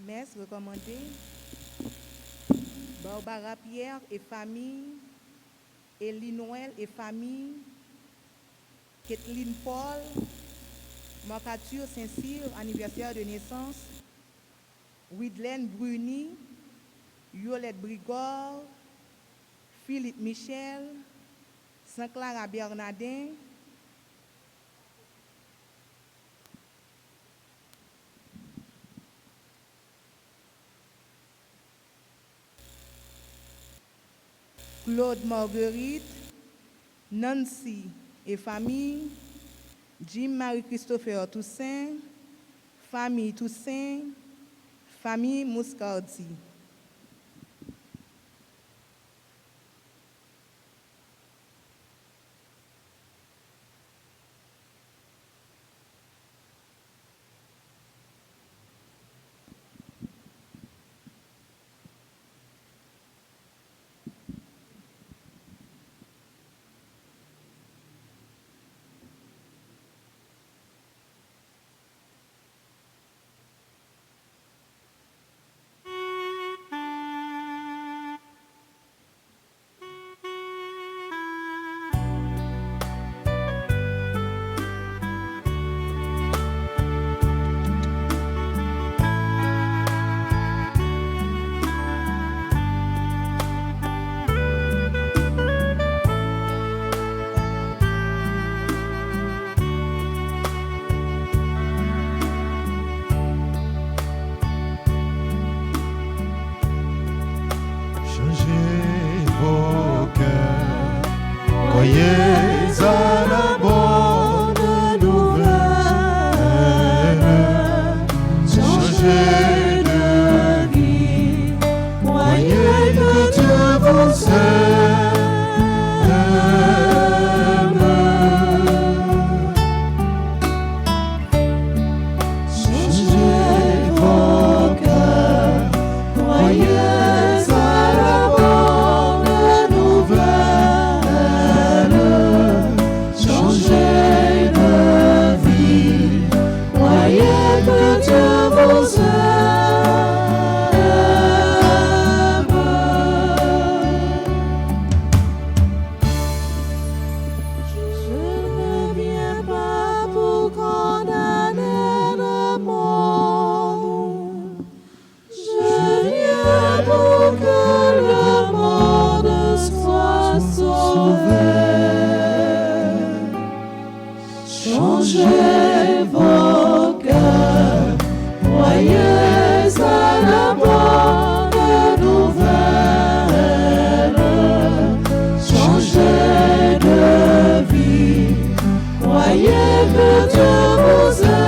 Messe recommandée, Barbara Pierre et famille, Elie Noël et famille, Kathleen Paul, Marc-Arthur Saint-Cyr, anniversaire de naissance, Widlen Bruni, Yolette Brigor, Philippe Michel, Saint-Clara Bernardin, Claude Marguerite, Nancy et famille, Jim Marie-Christopher Toussaint, famille Toussaint, famille Moscardi. Changez vos cœurs, croyez à la bonne nouvelle. Changez de vie, croyez que Dieu vous aime. Changez vos cœurs, croyez Changez vos cœurs, croyez à la bonne nouvelle. Changez de vie, croyez que Dieu vous aime.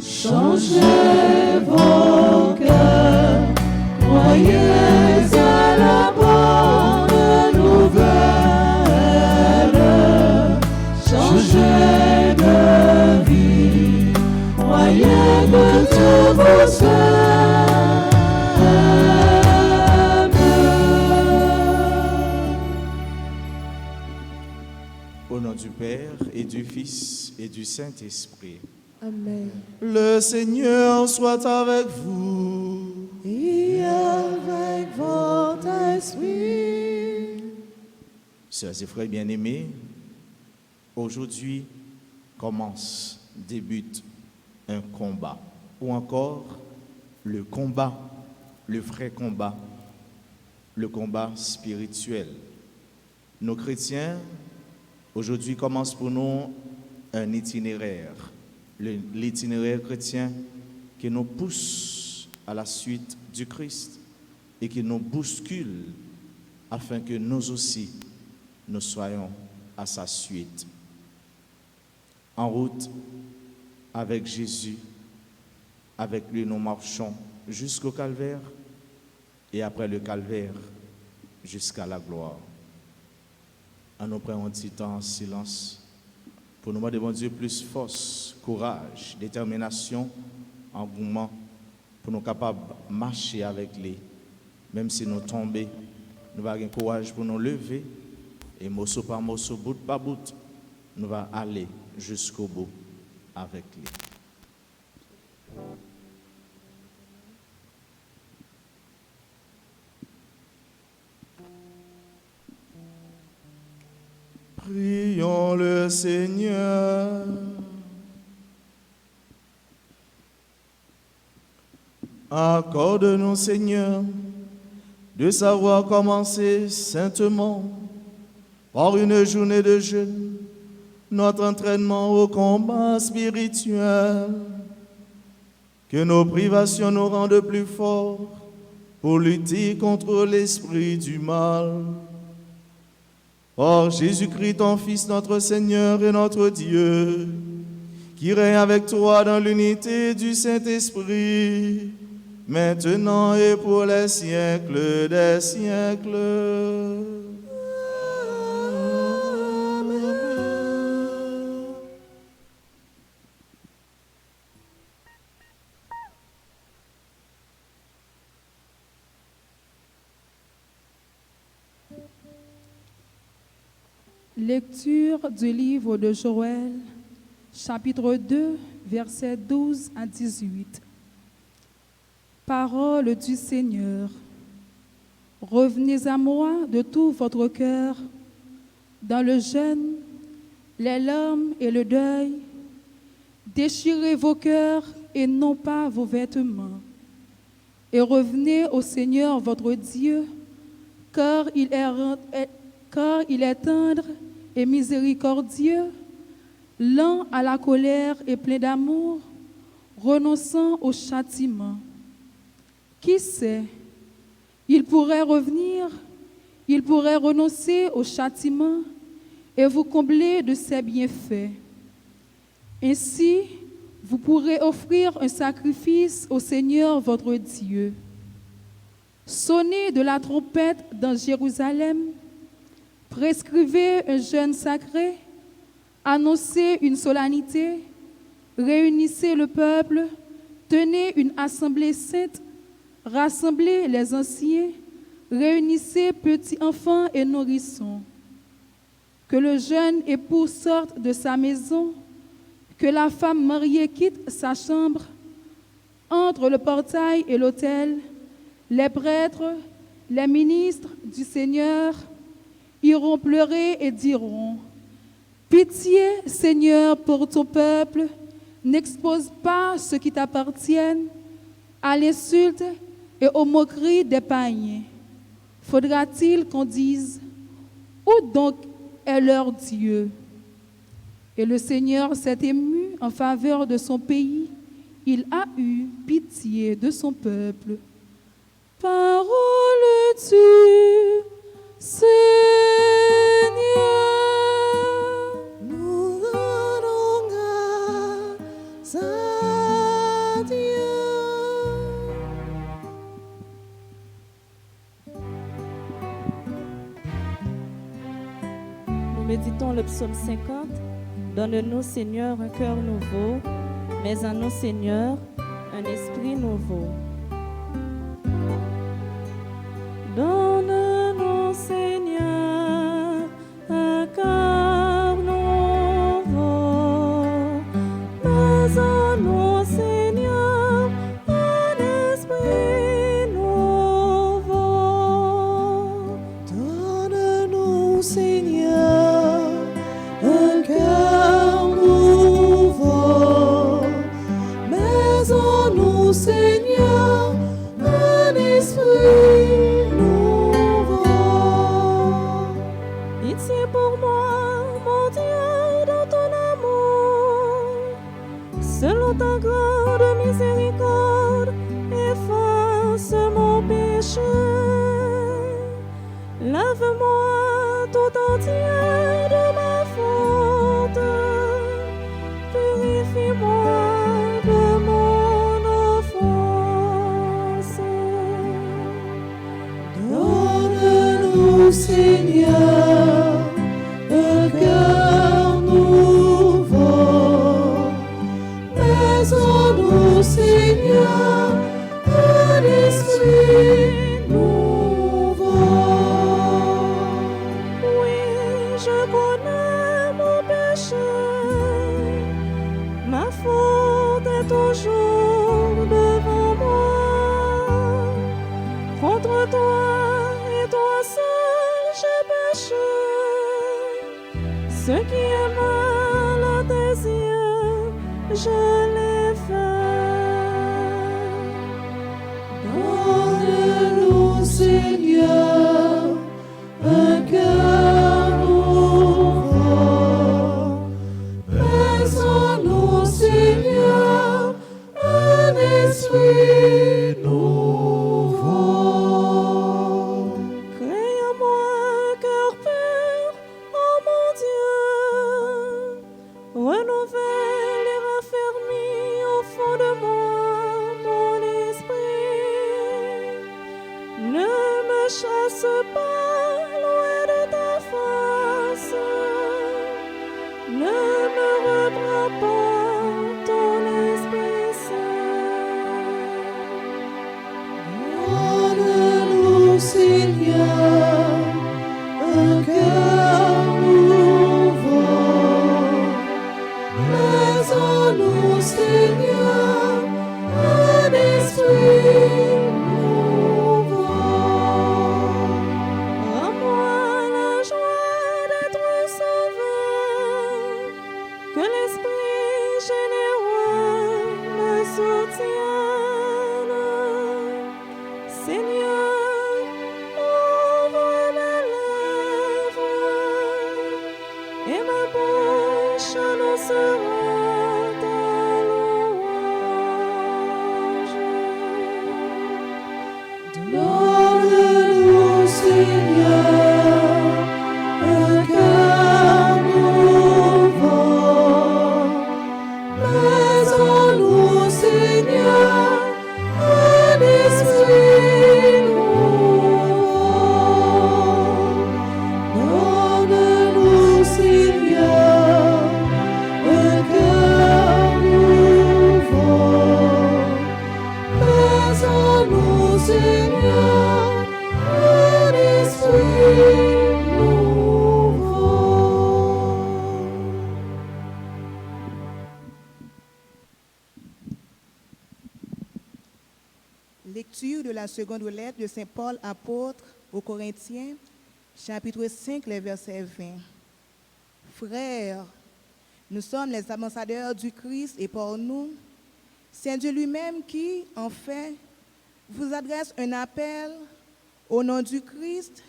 Changez vos cœurs, croyez à la bonne nouvelle. Changez de vie, croyez que Dieu vous aime. Au nom du Père et du Fils et du Saint-Esprit. Amen. Le Seigneur soit avec vous. Et avec votre esprit. Sœurs et frères bien-aimés, aujourd'hui débute un combat, ou encore le combat, le vrai combat, le combat spirituel. Nos chrétiens, aujourd'hui commence pour nous un itinéraire, l'itinéraire chrétien qui nous pousse à la suite du Christ et qui nous bouscule afin que nous aussi, nous soyons à sa suite. En route avec Jésus, avec lui nous marchons jusqu'au calvaire et après le calvaire jusqu'à la gloire. En nous prenons un petit temps en silence pour nous demander, bon Dieu, plus force, courage, détermination, engouement pour nous capables de marcher avec lui. Même si nous tombons, nous avons le courage pour nous lever et morceau par morceau, bout par bout, nous allons aller jusqu'au bout avec lui. Prions le Seigneur. Accorde-nous, Seigneur, de savoir commencer saintement par une journée de jeûne notre entraînement au combat spirituel. Que nos privations nous rendent plus forts pour lutter contre l'esprit du mal. Par Jésus-Christ, ton Fils, notre Seigneur et notre Dieu, qui règne avec toi dans l'unité du Saint-Esprit, maintenant et pour les siècles des siècles. Lecture du livre de Joël, chapitre 2, versets 12 à 18. Parole du Seigneur. Revenez à moi de tout votre cœur, dans le jeûne, les larmes et le deuil. Déchirez vos cœurs et non pas vos vêtements. Et revenez au Seigneur votre Dieu, car il est tendre et miséricordieux, lent à la colère et plein d'amour, renonçant au châtiment. Qui sait, il pourrait revenir, il pourrait renoncer au châtiment et vous combler de ses bienfaits. Ainsi, vous pourrez offrir un sacrifice au Seigneur votre Dieu. Sonnez de la trompette dans Jérusalem, prescrivez un jeûne sacré, annoncez une solennité, réunissez le peuple, tenez une assemblée sainte, rassemblez les anciens, réunissez petits enfants et nourrissons. Que le jeune époux sorte de sa maison, que la femme mariée quitte sa chambre. Entre le portail et l'autel, les prêtres, les ministres du Seigneur iront pleurer et diront: Pitié, Seigneur, pour ton peuple, n'expose pas ceux qui t'appartiennent à l'insulte et aux moqueries des païens. Faudra-t-il qu'on dise: Où donc est leur Dieu? Et le Seigneur s'est ému en faveur de son pays. Il a eu pitié de son peuple. Parole du Seigneur. Nous rendons grâce à Dieu. Nous méditons le psaume 50. Donne-nous, Seigneur, un cœur nouveau, mais en nous, Seigneur, un esprit nouveau. Donne-nous, Seigneur, un cœur nouveau, mais en nous, Seigneur, un esprit nouveau. Donne-nous, Seigneur, un cœur nouveau, mais en nous, Seigneur, un esprit nouveau. Pitié pour moi, mon Dieu, dans ton amour, selon ta grande miséricorde, efface mon péché. Lave-moi tout entier Seigneur, un cœur nouveau. Mets-en-nous, Seigneur, un esprit nouveau. Oui, je connais mon péché. Ma faute est toujours devant moi. Contre toi et toi seul j'ai péché. Ce qui est mal à tes yeux, je l'ai fait. Donne-nous, Seigneur, un cœur nouveau. Mets-en-nous, Seigneur, un esprit nouveau. Crée en moi un cœur pur, oh mon Dieu. Renouvelle et raffermis au fond de moi mon esprit. Ne me chasse pas loin de ta face. Ne me reprends pas ton esprit saint. Donne-nous, Seigneur, un cœur nouveau. Mets-en-nous, Seigneur, un esprit nouveau. Rends-moi la joie d'être sauvé, que l'esprit généreux me soutienne. Seigneur, ouvre mes lèvres et ma bouche annoncera ta louange. Donne-nous, Seigneur, un cœur nouveau. Mets-en-nous, Seigneur, un esprit nouveau. Donne-nous, Seigneur, un cœur nouveau. Mets-en-nous, Seigneur, un esprit nouveau. Lecture de la seconde lettre de Saint Paul apôtre aux Corinthiens, chapitre 5, les versets 20. Frères, nous sommes les ambassadeurs du Christ et pour nous, c'est Dieu lui-même qui, en fait, vous adresse un appel au nom du Christ.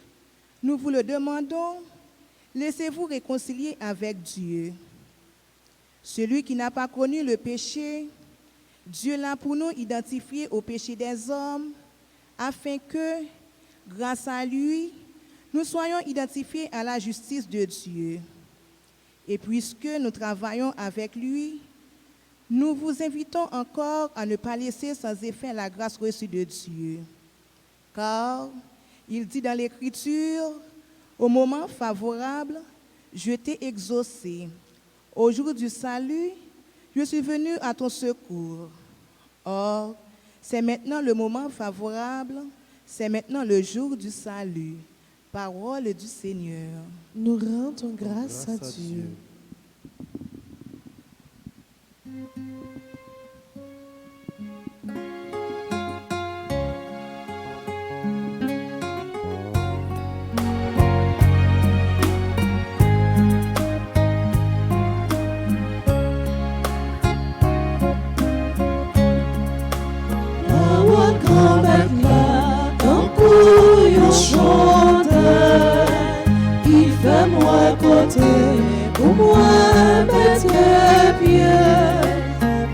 Nous vous le demandons, laissez-vous réconcilier avec Dieu. Celui qui n'a pas connu le péché, Dieu l'a pour nous identifié au péché des hommes, afin que, grâce à lui, nous soyons identifiés à la justice de Dieu. Et puisque nous travaillons avec lui, nous vous invitons encore à ne pas laisser sans effet la grâce reçue de Dieu. Car, il dit dans l'Écriture, au moment favorable, je t'ai exaucé. Au jour du salut, je suis venu à ton secours. Or, c'est maintenant le moment favorable, c'est maintenant le jour du salut. Parole du Seigneur. Nous rendons grâce à Dieu. Fais-moi côté pour moi mettre pied.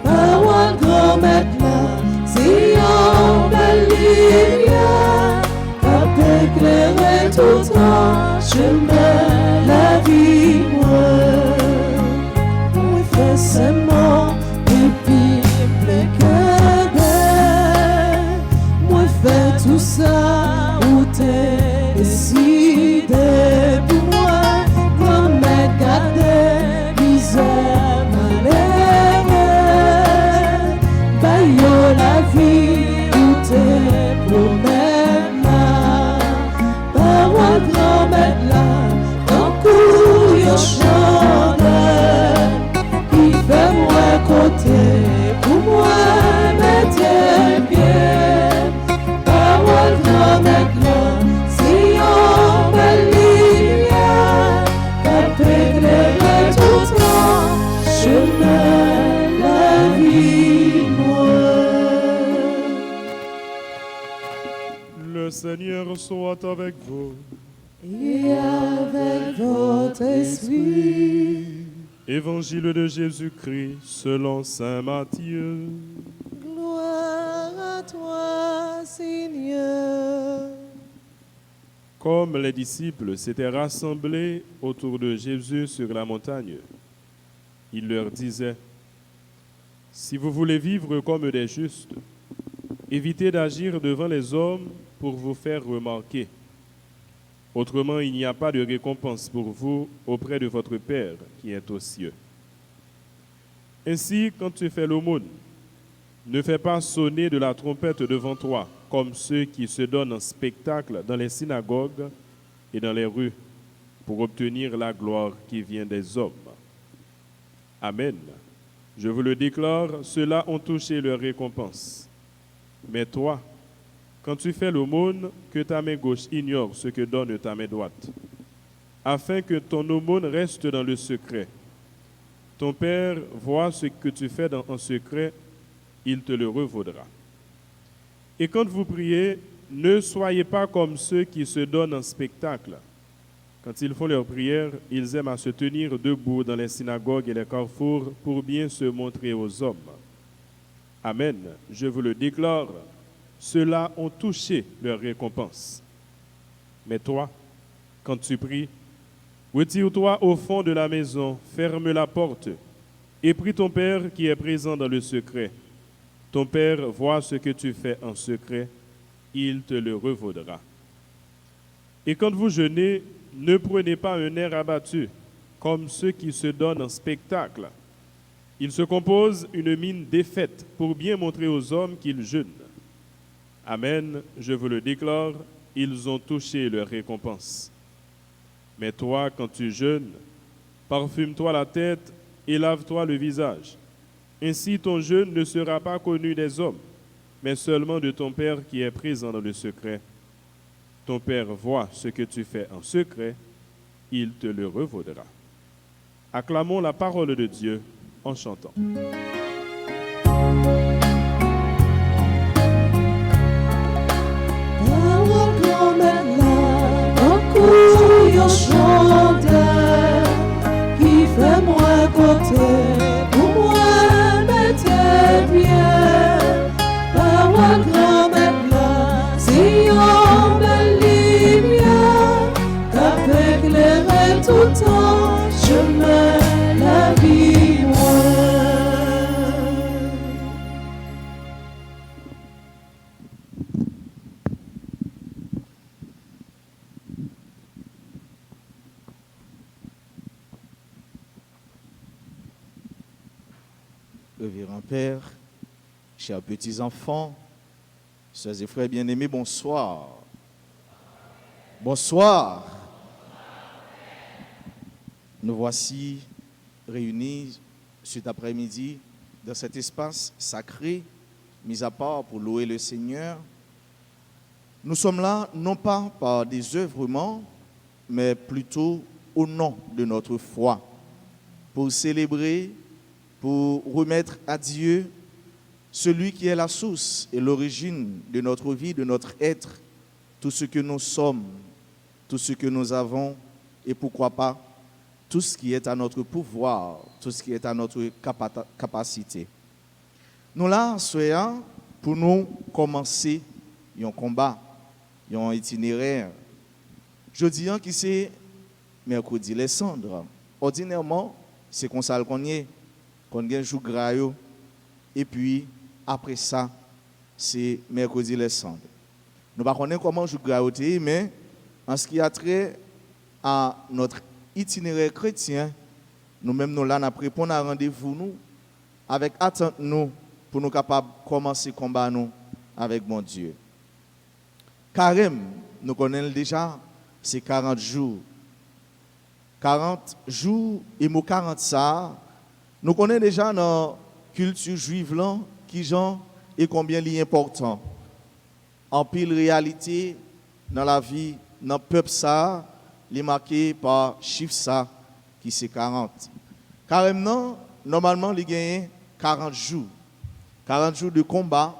Parole grand-mère là, c'est en belle lumière. Après éclairer tout en chemin la vie moi. Oui, fais seulement et puis le cœur. Moi fais tout ça où t'es décidé. yon chandelle qui fait moi côté pour moi mettre pied. Parole grand éclat, si on belle lumière, qui peut éclairer tout temps, chemin la vie moi. Le Seigneur soit avec vous. Et avec votre esprit. Évangile de Jésus-Christ selon saint Matthieu. Gloire à toi, Seigneur. Comme les disciples s'étaient rassemblés autour de Jésus sur la montagne, il leur disait, « Si vous voulez vivre comme des justes, évitez d'agir devant les hommes pour vous faire remarquer. Autrement, il n'y a pas de récompense pour vous auprès de votre Père qui est aux cieux. Ainsi, quand tu fais l'aumône, ne fais pas sonner de la trompette devant toi, comme ceux qui se donnent en spectacle dans les synagogues et dans les rues, pour obtenir la gloire qui vient des hommes. Amen. Je vous le déclare, ceux-là ont touché leur récompense. Mais toi, quand tu fais l'aumône, que ta main gauche ignore ce que donne ta main droite, afin que ton aumône reste dans le secret. Ton Père voit ce que tu fais en secret, il te le revaudra. Et quand vous priez, ne soyez pas comme ceux qui se donnent en spectacle. Quand ils font leur prière, ils aiment à se tenir debout dans les synagogues et les carrefours pour bien se montrer aux hommes. Amen. Je vous le déclare, ceux-là ont touché leur récompense. Mais toi, quand tu pries, retire-toi au fond de la maison, ferme la porte et prie ton Père qui est présent dans le secret. Ton Père voit ce que tu fais en secret, il te le revaudra. Et quand vous jeûnez, ne prenez pas un air abattu, comme ceux qui se donnent en spectacle. Ils se composent une mine défaite pour bien montrer aux hommes qu'ils jeûnent. Amen, je vous le déclare, ils ont touché leur récompense. Mais toi, quand tu jeûnes, parfume-toi la tête et lave-toi le visage. Ainsi ton jeûne ne sera pas connu des hommes, mais seulement de ton Père qui est présent dans le secret. Ton Père voit ce que tu fais en secret, il te le revaudra. Acclamons la parole de Dieu en chantant. Yon chandelle qui fait moi côté pour moi mettre bien. Parole grand éclat, si yon belle lumière, qui peut éclairer tout temps, chemin la vie moi. Révérend Père, chers petits-enfants, sœurs et frères bien-aimés, bonsoir. Bonsoir. Nous voici réunis cet après-midi dans cet espace sacré, mis à part pour louer le Seigneur. Nous sommes là non pas par des œuvrements, mais plutôt au nom de notre foi, pour célébrer, pour remettre à Dieu celui qui est la source et l'origine de notre vie, de notre être, tout ce que nous sommes, tout ce que nous avons et pourquoi pas tout ce qui est à notre pouvoir, tout ce qui est à notre capacité. Nous là, soyons pour nous commencer un combat, un itinéraire. Je dis que c'est mercredi les cendres. Ordinairement, c'est comme ça qu'on y est. Qu'on gagne jour grayo et puis après ça c'est mercredi les cendres. Nous ne connaissons pas comment jour grayo mais en ce qui a trait à notre itinéraire chrétien, nous-mêmes nous là nous répondons à rendez-vous nous avec attente nous pour nous capables de commencer le combat nous avec mon Dieu. Carême, nous connaissons déjà, c'est 40 jours. 40 jours et mot 40 ça, nous connaissons déjà dans la culture juive là, qui genre et combien il est important. En pile réalité dans la vie, dans le peuple ça, il est marqué par chiffre ça, qui c'est 40. Carrément, normalement, il gagne 40 jours. 40 jours de combat,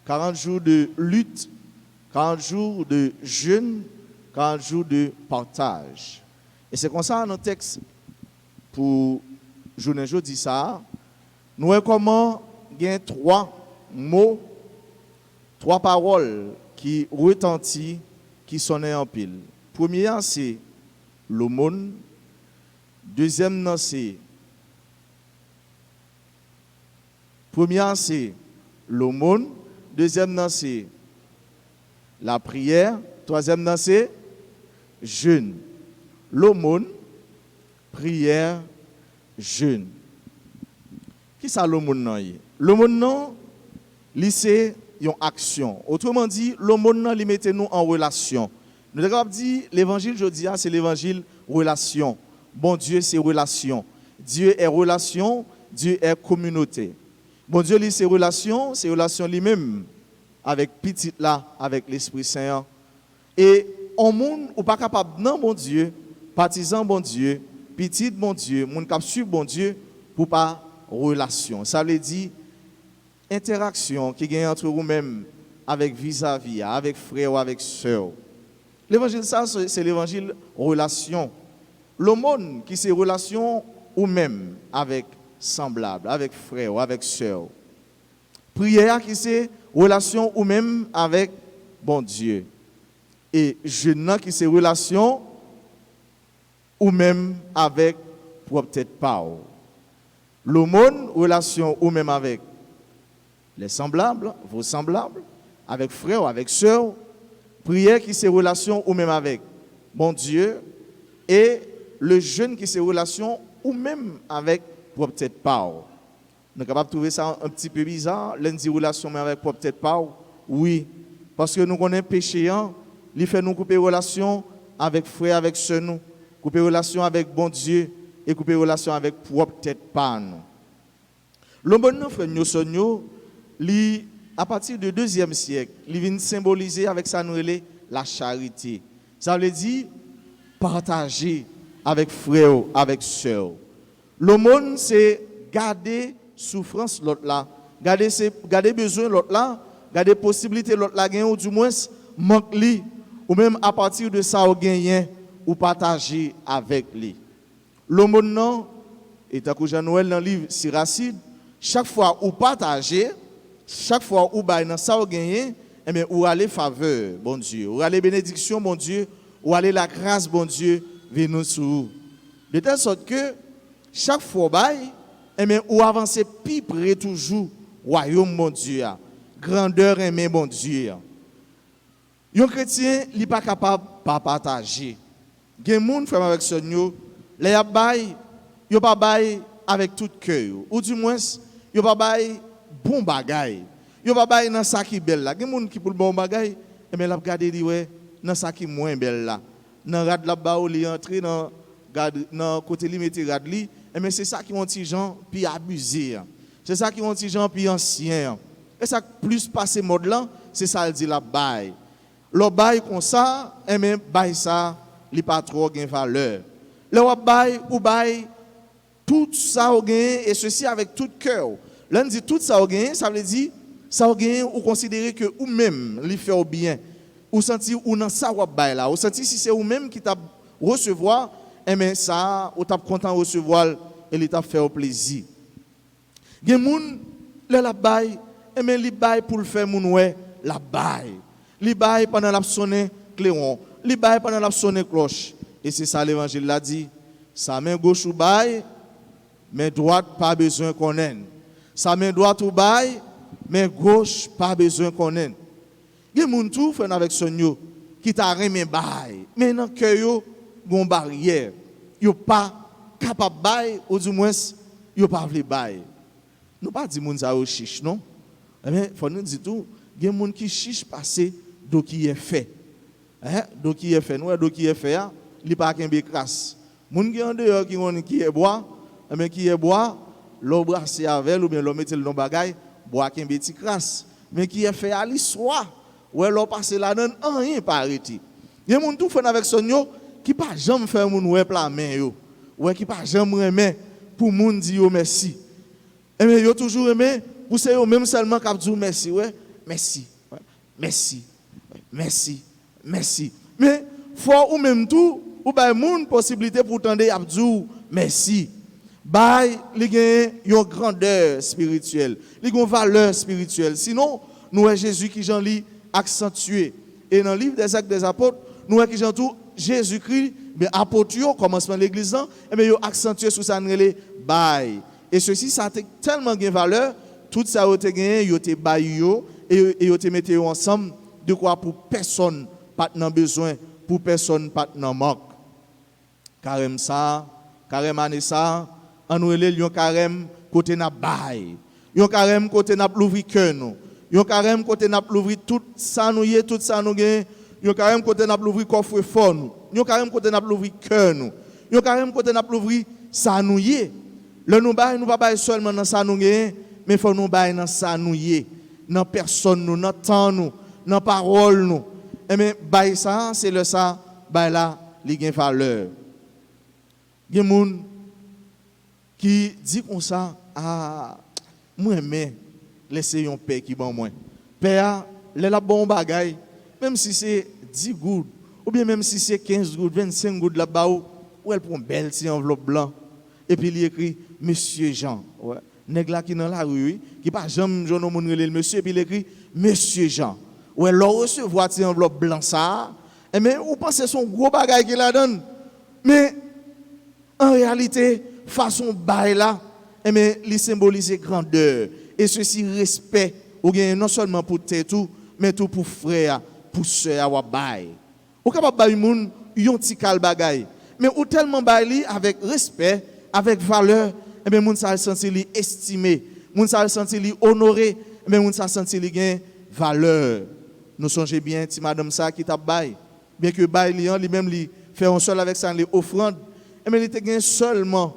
40 jours de lutte, 40 jours de jeûne, 40 jours de partage. Et c'est comme ça dans le texte, pour journée jeudi ça, nous voyons comment il y a 3 mots, 3 paroles qui retentissent, qui sonnent en pile. Première, c'est l'aumône. Deuxième, c'est première, c'est l'aumône. Deuxième, c'est la prière. Troisième, c'est jeûne. L'aumône, prière, jeûne. Qui ça l'aumône? L'aumône, c'est une action. Autrement dit, l'aumône, il met nous en relation. Nous avons dit, l'évangile, je dis, c'est l'évangile relation. Bon Dieu, c'est relation. Dieu est relation, Dieu est communauté. Bon Dieu, c'est relation lui-même avec petit là, avec l'Esprit Saint. Et en monde, ou pas capable, non, bon Dieu, partisan, bon Dieu, petit, bon Dieu, moun cap suivre, bon Dieu, pour pas relation. Ça veut dire interaction qui gagne entre vous-même avec vis-à-vis, avec frère ou avec sœur. L'évangile, ça, c'est l'évangile relation. L'aumône qui c'est relation ou même avec semblable, avec frère ou avec sœur. Prière qui c'est relation ou même avec bon Dieu. Et jeûne qui c'est relation ou même avec peut-être pas. L'aumône, relation ou même avec les semblables, vos semblables, avec frère ou avec sœur. Prière qui c'est relation ou même avec bon Dieu. Et le jeûne qui c'est relation ou même avec peut-être pas. Nous sommes capables de trouver ça un petit peu bizarre. Lundi relation mais avec peut-être pas. Oui, parce que nous connaissons péché, il fait nous couper relation avec frère, avec sœur nous, couper relation avec bon Dieu et couper relation avec peut-être pas nous. L'aumône frère nous sonyo, à partir du 2e siècle, il vient symboliser avec ça nous la charité. Ça veut dire partager avec frère, avec sœur. L'aumône, c'est garder souffrance l'autre là, garder besoin l'autre là, garder possibilité l'autre là gagner ou du moins manque lui ou même à partir de ça ou gagner ou partager avec lui. L'aumône non, et tant que Jean-Noël dans le livre Siracide, chaque fois ou partager, chaque fois ou bail dans ça ou gagner, eh bien ou aller faveur bon Dieu, ou aller bénédiction bon Dieu, ou aller la grâce bon Dieu venir sur vous. De telle sorte que chaque fois bail, eh bien ou avancer plus près toujours royaume bon Dieu, grandeur aimer bon Dieu. Un chrétien n'est pas capable de partager. Il y a des gens qui avec ce nous, les bail, yo pas bail avec tout cœur, ou du moins yo pas bail bon bagay. Yo pas bail dans ça qui belle là. Il y a des gens qui pour bon bagay, et mais la regarder dit ouais, dans ça qui moins belle là. Dans rad là bas ou li entrer dans côté li metti rad li, et mais c'est ça qui ont ti gens puis abuser. C'est ça qui ont ti gens puis ancien. Et ça plus passer mode là, c'est ça elle dit la bail. Le bail comme ça, et mais bail ça, li pas trop gain valeur. Le bail ou bail tout ça au gain et ceci avec tout cœur. Là on dit tout ça au gain, ça veut dire ça au gain ou considérer que ou même li fait au bien. Ou sentir ou dans ça ou bail là, ou sentir si c'est ou même qui t'a recevoir, et mais ça ou t'a content recevoir et il t'a fait au plaisir. Gen moun la bail, et mais li bail pour le faire moun ouais, la bail. Li bail pendant la sonner clairon, li bail pendant la sonner cloche. Et c'est ça l'évangile l'a dit. Sa main gauche ou bail, main droite pas besoin qu'on ait. Sa main droite ou bail, main gauche pas besoin qu'on ait. Gen moun tou fait avec son yo qui t'a remen bail. Mais dans cœur yo gon barrière. Yo pas capable bail ou du moins yo pas vle bail. Nous pas di moun ça au chiche non. Mais faut nous dire tout, gen moun qui chiche passer do qui est fait. Do qui est fait, nous do qui est fait, li pas kembe crasse. Moun qui en dehors qui est bois, mais qui est bois, l'eau brasser avec ou bien l'eau mettre dans bagay, bois qui petit crasse. Mais qui est fait à l'histoire, ou l'eau passer là dedans rien pas arrêté. Il y a moun tout fait avec son yo qui pas jamais faire moun ouais plat main yo. Ouais qui pas jamais remet pour moun dire merci. Et mais yo toujours aimé pour c'est yo même seulement cap dire merci ouais, merci. Ouais, merci. Ouais, merci. Merci. Mais faut ou même tout ou bay moun possibilité pour tendre ap dire merci. Bay li gen yon grandeur spirituelle, li gen valeur spirituelle. Sinon, nous avons Jésus qui j'en lit accentué. Et dans le livre des Actes des Apôtres, nous avons qui j'en tout Jésus-Christ, mais apôtres yo commencement de l'église, et bien yo accentué sur ça les bay. Et ceci ça a tellement de valeur, tout ça a été gagné, yo te bay yo et yo te mette yo ensemble de quoi pour personne pas de besoin, pour personne pas de manque. Carême ça, carême année ça, on nous relève yon carême côté na bay. Yon carême côté na l'ouvrir cœur nous. Yon carême côté n'a l'ouvrir tout ça nous y tout ça nous gain. Yon carême côté n'a l'ouvrir coffre fort nous. Yon carême côté n'a l'ouvrir cœur nous. Yon carême côté n'a l'ouvrir ça nous y. Le nous bail nous pas bail seulement dans ça nous gain, mais faut nous bail dans ça nous y. Dans personne nous, dans temps nous, dans parole nous. Et mais bail ça c'est le ça bail là li gain valeur. Gen moun qui dit comme ça ah moi mais laissez yon paix qui bon moins. Père, la bon bagay, même si c'est 10 gouttes, ou bien même si c'est 15 gouttes, 25 gouttes là-bas, ou elle prend une belle petite enveloppe blanc, et puis il écrit Monsieur Jean. Ouais. Nèg là qui dans la rue, qui pas jamais jeune monde le monsieur, et puis il écrit Monsieur Jean. Ou elle recevoir une enveloppe blanc ça, et mais ou pensez son gros bagay qu'il la donne. Mais en réalité, façon bail là, et mais il symbolise grandeur. Et ceci respect ou bien non seulement pour tout mais tout pour frère pour sœur wa bay ou capable bay moun yon ti kal bagay mais ou tellement bay li avec respect avec valeur et bien moun ça senti li estimé moun ça senti li honoré mais moun ça senti li gen valeur. Nous songez bien ti madame ça qui t'a bay bien que bay li même li fait un seul avec ça les offrandes et mais il te gen seulement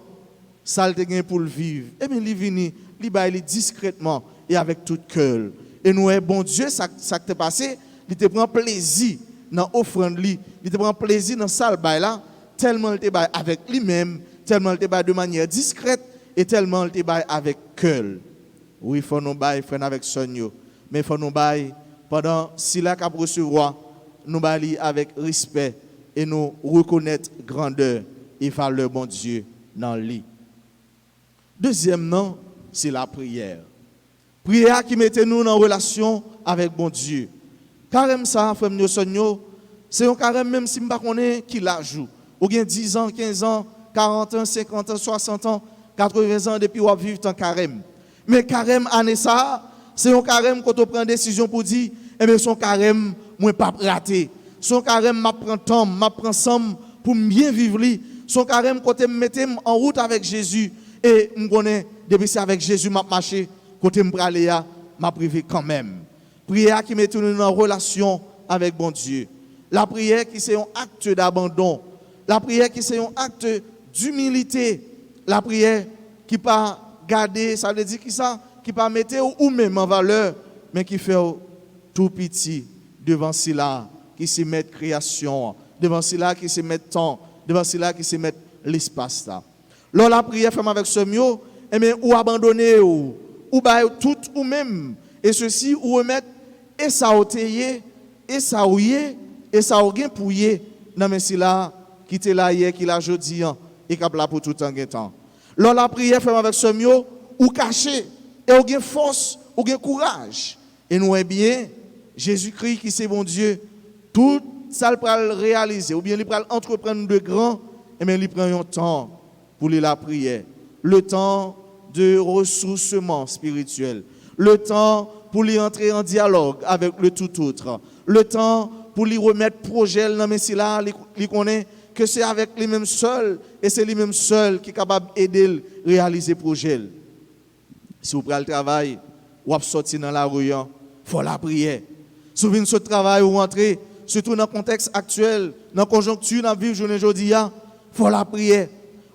ça te gen pour le vivre et bien li vini li bay discrètement et avec tout cœur. Et nous bon Dieu ça te passé, il te prend plaisir dans offrande li, il te prend plaisir dans salle bay là, tellement il te bay avec lui-même, tellement il te bay de manière discrète et tellement il te bay avec cœur. Oui, faut nous bay frère avec sonyo, mais faut nous bay pendant si la cap recevoir, nous bay avec respect et nous reconnaître grandeur et valeur bon Dieu dans lui. Deuxièmement, c'est la prière. Prière qui mette nous en relation avec bon Dieu. Carême ça, frère nous sonyo, c'est un carême même si m'pa connaît qui la joue. Ou bien 10 ans, 15 ans, 40 ans, 50 ans, 60 ans, 80 ans depuis ou vivre en carême. Mais carême année ça, c'est un carême quand on prend décision pour dire eh bien son carême moi pas rater. Son carême m'a prend temps, m'a prend somme pour bien vivre lui. Son carême quand me mettre en route avec Jésus et me connaît depuis c'est avec Jésus m'a marché côté me praler m'a privé quand même. Prière qui met nous en relation avec bon Dieu. La prière qui c'est un acte d'abandon. La prière qui c'est un acte d'humilité. La prière qui pas garder, ça veut dire qui ça qui pas mettre ou même en valeur mais qui fait tout petit devant cela qui se met création, devant cela qui se met temps, devant cela qui se met l'espace là. Lors la prière fait avec ce mieux, et bien ou abandonner ou bailler tout ou même et ceci ou remettre et ça oteye et ça ouye et ça gain pouye dans mais si là qui était là hier qui l'a jodi et cap là pour tout temps. Lors la prière fait avec ce mieux ou cacher et ou gain force ou gain courage et nous est bien Jésus-Christ qui c'est bon Dieu tout ça le pral réaliser ou bien il pral entreprendre de grand et bien il prend un temps pour la prière, le temps de ressourcement spirituel, le temps pour lui entrer en dialogue avec le tout autre, le temps pour lui remettre projet dans mais si là il connaît que c'est avec lui-même seul et c'est lui-même seul qui est capable d'aider à réaliser projet. Si vous prenez le travail ou sortir dans la rue, il faut la prière. Si vous venez sur le travail ou rentrer, surtout dans le contexte actuel, dans la conjoncture, dans la vie journée aujourd'hui, faut la prière.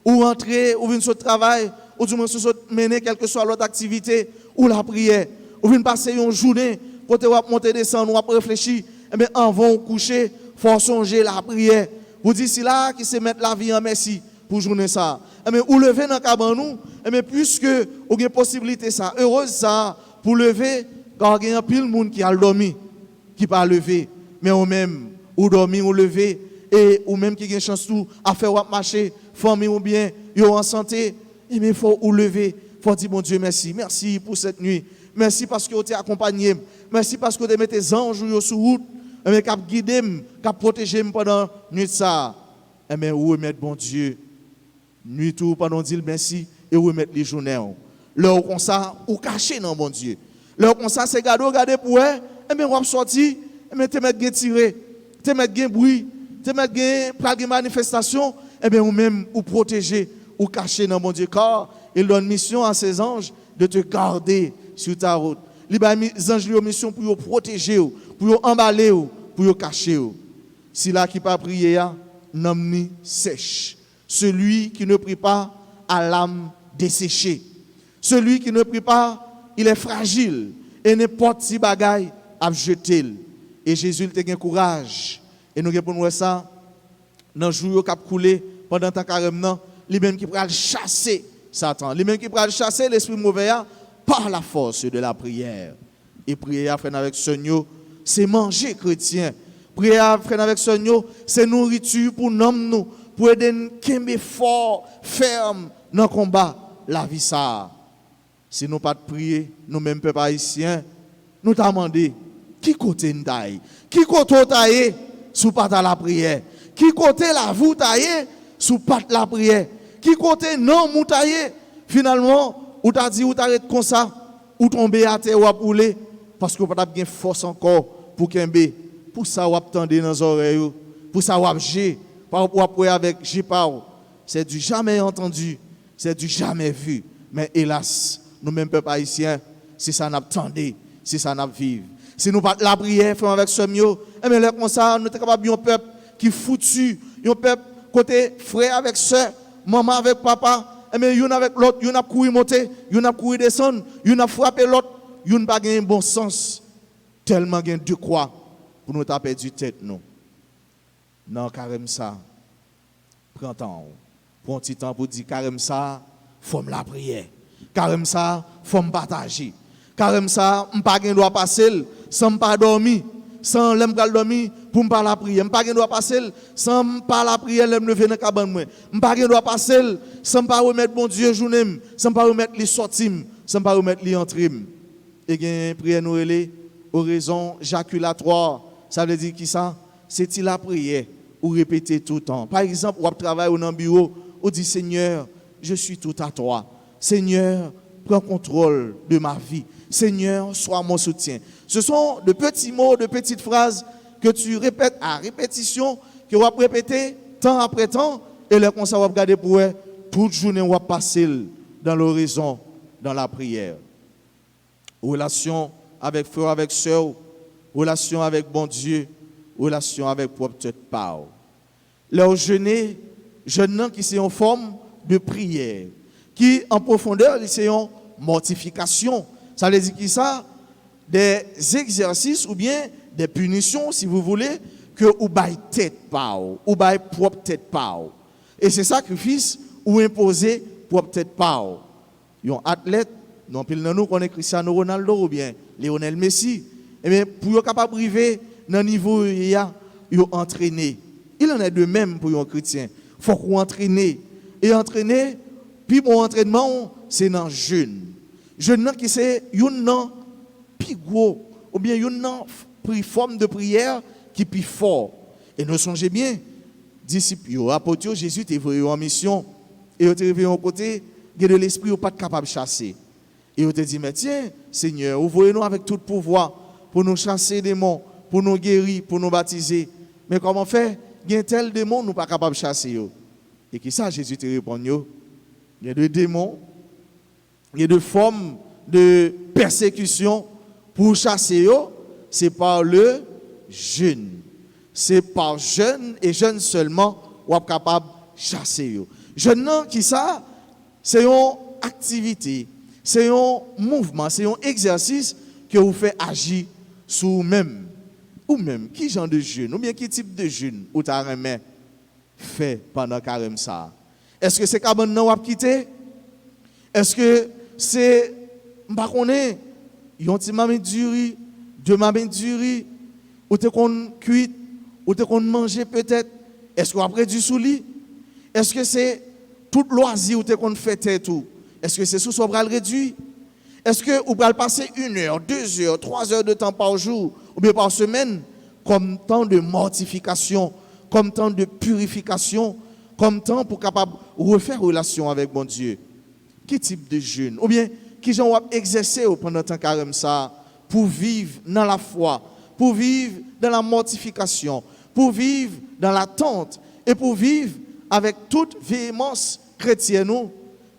Ou rentrer, ou venir sur le travail, ou du moins mener quelle que soit l'autre activité, ou la prière. Ou venir passer une journée, côté ou monter descendre, ou réfléchir, et bien avant de coucher, faut songer la prière. Vous dites si là qui se mettre la vie en merci pour journée ça. Et bien ou lever dans cabane nous, et bien puisque vous avez possibilité ça, heureuse ça pour lever quand il y a pile monde qui a dormi, qui pas lever, mais ou même ou dormir ou lever et ou même qui a une chance tout à faire marcher, famille ou bien yo en santé, et bien faut ou lever, faut dire mon Dieu merci, merci pour cette nuit. Merci parce que vous t'es accompagné. Merci parce que vous mettez des anges sur route, mais qui guidé, qui protégé pendant la nuit ça. Et bien vous remettre bon Dieu nuit tout pendant dire merci et vous remettre les journées. Là comme ça ou caché dans bon Dieu. Là comme ça c'est garder pour eux, et bien vous sorti, et bien te mettre gain tiré, te mettre gain bruit, te mettre gain pral manifestation, et bien vous même ou protéger ou cacher dans bon Dieu car il donne mission à ses anges de te garder sur ta route. Les anges ont mission pour protéger, pour emballer, pour cacher. Si là qui pas prier, n'homme sèche. Celui qui ne prie pas a l'âme desséchée. Celui qui ne prie pas, il est fragile et n'importe si bagaille à jeter. Et Jésus il te courage. Et nous pour nous ça dans le jour qui a coulé pendant tant carrément, les mêmes qui pourraient chasser Satan, les mêmes qui pourraient chasser l'esprit mauvais par la force de la prière. Et prier frère avec Seigneur, c'est manger chrétien. Prier frère avec Seigneur, c'est nourriture pour nous, pour aider nous à fort, ferme dans le combat la vie ça. Si nous pas de prier, nous même peuple haïtien, nous demandons qui côté nous taille, qui côté taille sous pas la prière, qui côté la vous taille sous pas la prière, qui côté non mou taille finalement ou t'a dit ou t'arrête comme ça ou tomber à terre ou à pouler parce que pas de force encore pour kembe pour ça ou attendre dans les oreilles pour ça ou agir pour après avec Jipao c'est du jamais entendu c'est du jamais vu mais hélas nous même peuple haïtien si ça n'a attendé si ça n'a vivre si nous pas la prière faisons avec ce mieux et bien là comme ça nous sommes capables un peuple qui foutu un peuple côté frère avec sœur maman avec papa. Mais il y en a avec l'autre, il y en a couru monter, il y en a couru descendre, il y en a frappé l'autre, il y en a pas un bon sens. Tellement il y a deux croix pour nous taper du tête nous. Non, carrément ça. Prends temps. Prends un petit temps pour dire carrément ça, faut me la prière. Carrément ça, faut me partager. Carrément ça, on pas gain droit passer sans pas dormir. Sans l'aime gal dormir pour me pas la prière, me pas doit passer sans me pas la prière l'aime lever dans cabane moi. Me pas doit passer sans pas remettre bon Dieu journée, sans pas remettre les sorties, sans pas remettre les entrées. Et gain prière nous relé oraison jaculatoire, ça veut dire qui ça? C'est la prière ou répéter tout le temps. Par exemple, on travaille dans un bureau, on dit Seigneur, je suis tout à toi. Seigneur, prends contrôle de ma vie. Seigneur, sois mon soutien. Ce sont de petits mots, de petites phrases que tu répètes à répétition, que tu vas répéter temps après temps, et là, comme ça, on va regarder pour eux, toute journée, on va passer dans l'horizon, dans la prière. Relation avec frère, avec soeur, relation avec bon Dieu, relation avec propre tête part. Là, jeûner, jeûnant qui c'est en forme de prière, qui en profondeur, c'est en mortification. Ça veut dire qui ça? Des exercices ou bien des punitions, si vous voulez, que ou bail tête pas ou bail propre tête pas. Et c'est sacrifice ou imposer propre tête pas. Un athlète, non pile nous connaît Cristiano Ronaldo ou bien Lionel Messi, et bien pour être capable d'arriver dans niveau il a entraîné. Il en est de même pour un chrétien. Faut qu'on entraîne et entraîner puis bon entraînement c'est dans jeûne. Jeûne qui c'est une plus gros ou bien une forme de prière qui est plus fort. Et nous songez bien, disciples, apôtres, Jésus était venu en mission et il était venu au côté de l'esprit pas capable de chasser. Et il te dit mais tiens, Seigneur, ouvrez-nous avec tout pouvoir pour nous chasser des démons, pour nous guérir, pour nous baptiser. Mais comment faire? Il y a tel démon nous pas capable de chasser. Et qui ça Jésus te répond? Il y a des démons. Il y a des formes de persécution pour chasser, c'est par le jeûne. C'est par jeûne et jeûne seulement qu'on est capable de chasser yo. Jeune nan qui ça, c'est une activité, c'est un mouvement, c'est un exercice que vous faites agir sur vous-même. Ou même, qui genre de jeûne, ou bien qui type de jeûne ou t'as remis fait pendant carême ça? Est-ce que c'est cabane nan ou ap quitté? Est-ce que c'est, m'pa connaît, yon ti mamin du riz, deux mamin du riz, ou te kon cuit, ou te kon manger peut-être? Est-ce que après du souli? Est-ce que c'est tout loisir ou te kon fête tout? Est-ce que c'est sous son bras réduit? Est-ce que vous pouvez passer 1 heure, 2 heures, 3 heures de temps par jour ou bien par semaine comme temps de mortification, comme temps de purification, comme temps pour capable refaire relation avec mon Dieu? Quel type de jeûne? Ou bien qui j'en va exercer pendant temps carême ça pour vivre dans la foi, pour vivre dans la mortification, pour vivre dans l'attente et pour vivre avec toute véhémence chrétienne,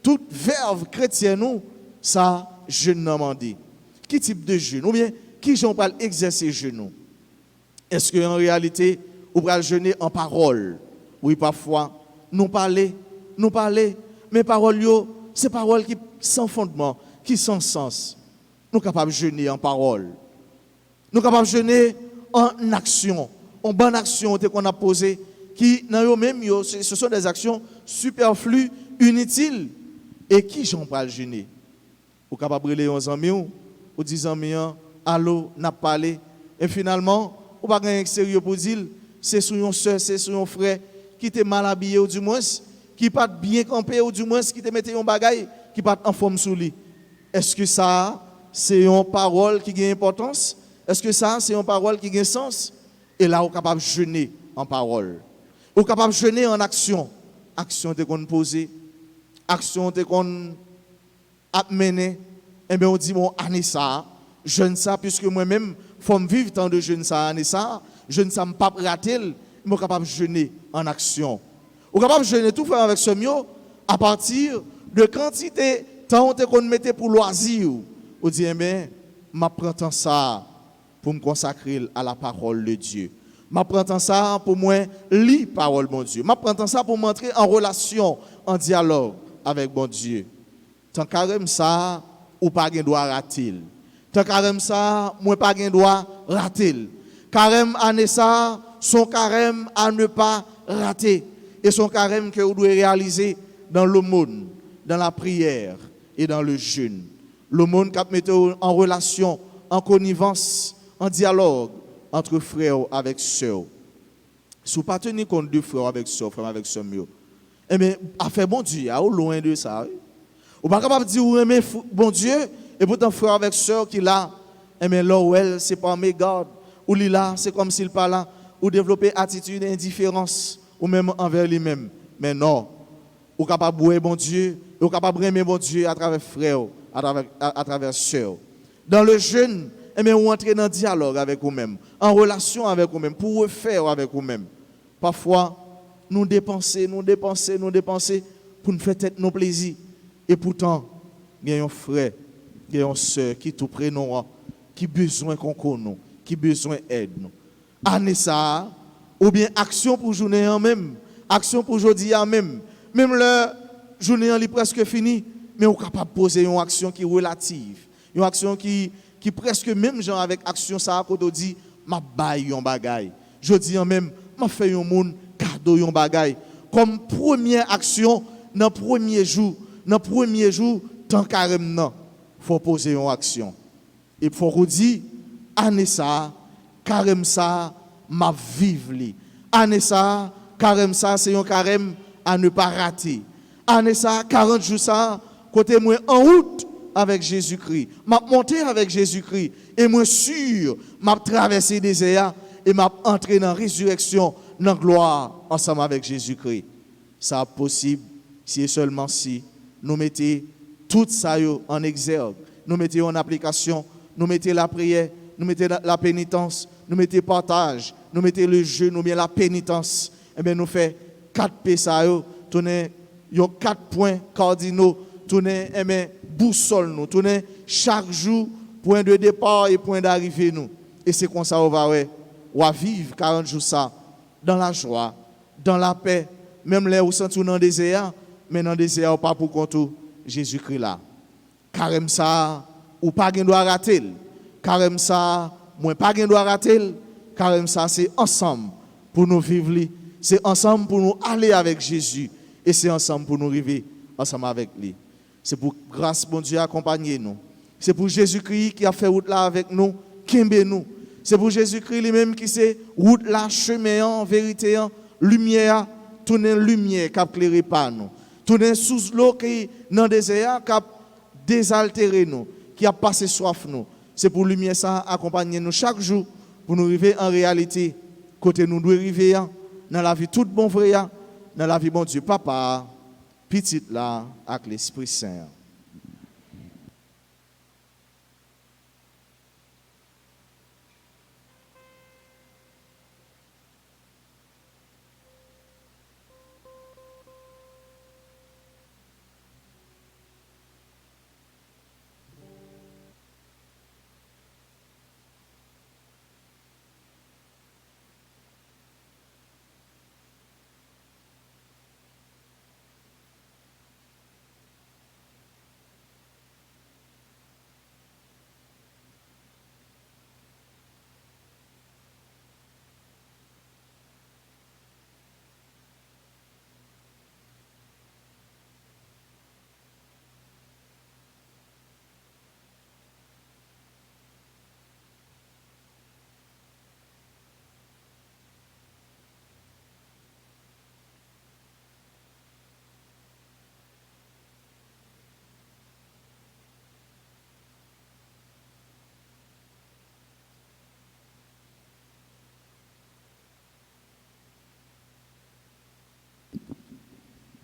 toute verve chrétienne, ça jeûne n'a dit. Quel type de jeûne? Ou bien qui j'en parle exercer jeûne? Est-ce qu'en réalité, on va jeûner en parole? Oui, parfois, nous parler, mais paroles, c'est paroles qui sans fondement, qui sans sens. Nous sommes capables de jeûner en parole. Nous sommes capables de jeûner en action. En bonne action qu'on a posée, qui, dans eux-mêmes, ce sont des actions superflues, inutiles. Et qui j'en parle jeûner? Ou capable de les amis ou 10 amis, allô, n'a parlé. Et finalement, ou pas gagner sérieux pour dire, c'est sur une soeur, c'est sur un frère qui t'est mal habillé ou du moins, qui pas bien campé ou du moins qui te mettait un bagaille qui pas en forme sous lui. Est-ce que ça, c'est une parole qui a importance? Est-ce que ça, c'est une parole qui a sens? Et là, on est capable de jeûner en parole. On est capable de jeûner en action. Action de qu'on poser, action de qu'on mener. Eh bien, on dit, bon, année ça, jeûne ça, puisque moi-même, il faut me vivre tant de jeûne ça, année ça, jeûne ça, je ne pas rater, mais je suis capable de jeûner en action. On est capable de jeûner tout faire avec ce mieux à partir de quantité de temps qu'on mettait pour loisir. On dit, eh bien, je prends ça pour me consacrer à la parole de Dieu. Je prends ça pour moi lire la parole de mon Dieu. Je prends ça pour m'entrer en relation, en dialogue avec mon Dieu. Tant carême ça, ou pas de droit rater. Tant carême ça, moi pas de droit rater. Carême année ça, son carême à ne pas rater. Et son carême que vous devez réaliser dans l'aumône, dans la prière et dans le jeûne. L'aumône qui met en relation, en connivence, en dialogue entre frères avec sœurs. Si vous ne pas tenir compte de frères avec sœurs, frères avec sœurs, eh bien, affaire bon Dieu, au loin de ça. Vous ne pouvez pas capable de dire vous aimez bon Dieu, et pourtant frère avec sœur qui là, eh bien, là où elle, c'est pas mes gardes, ou là, c'est comme s'il pas là, ou développer attitude d'indifférence, ou même envers lui-même. Mais non, vous êtes capable de bon Dieu, vous êtes capable d'aimer bon Dieu à travers frères, à travers sœurs. Dans le jeûne, eh bien, vous entrez dans le dialogue avec vous-même, en relation avec vous-même, pour refaire avec vous-même. Parfois, nous dépensons pour nous faire tête nos plaisirs. Et pourtant, il y a un frère, il y a une soeur qui tout près nous, qui besoin qu'on connaisse, qui besoin d'aide. Année ça, ou bien action pour journée en même, action pour aujourd'hui en même. Même la journée en est presque finie, mais on est capable de poser une action qui est relative, une action qui presque même genre avec action ça quand on dit m'a baille un bagay. Je dis en même m'a fait un monde cadeau un bagay comme première action dans le premier jour tant carême non, faut poser une action. Et faut qu'on dit année ça, carême ça m'a vivre li. Année ça, carême ça c'est un carême à ne pas rater. Année ça 40 jours ça côté moi en route avec Jésus-Christ. M'a monté avec Jésus-Christ et moi sûr m'a traversé le désert et m'a entré dans la résurrection, dans la gloire ensemble avec Jésus-Christ. Ça est possible si et seulement si nous mettons tout ça en exergue, nous mettons en application, nous mettons la prière, nous mettons la pénitence, nous mettons le partage, nous mettons le jeûne, nous mettons la pénitence. Et bien nous faisons 4 P ça tourner 4 points cardinaux, tourner boussole nous, tourner chaque jour point de départ et point d'arrivée nous. Et c'est comme ça on va vivre 40 jours ça dans la joie, dans la paix, même là où sont dans le désert, mais dans le désert, pas pour compte Jésus-Christ là. Carême ça, ou pas qu'on doit rater. Carême ça, moi pas qu'on doit rater. Carême ça, c'est ensemble pour nous vivre. C'est ensemble pour nous aller avec Jésus. Et c'est ensemble pour nous arriver ensemble avec lui. C'est pour grâce, bon Dieu, accompagner nous. C'est pour Jésus-Christ qui a fait route là avec nous, qui aime nous. C'est pour Jésus-Christ lui-même qui c'est route là, chemin en vérité, en lumière, tourner lumière qui a éclairé par nous. Tourner sous l'eau qui est dans le désert, qui a désaltéré nous, qui a passé soif nous. C'est pour lumière ça accompagner nous chaque jour pour nous arriver en réalité côté nous doit arriver dans la vie tout bon vrai, dans la vie bon Dieu papa, petite là avec l'Esprit Saint.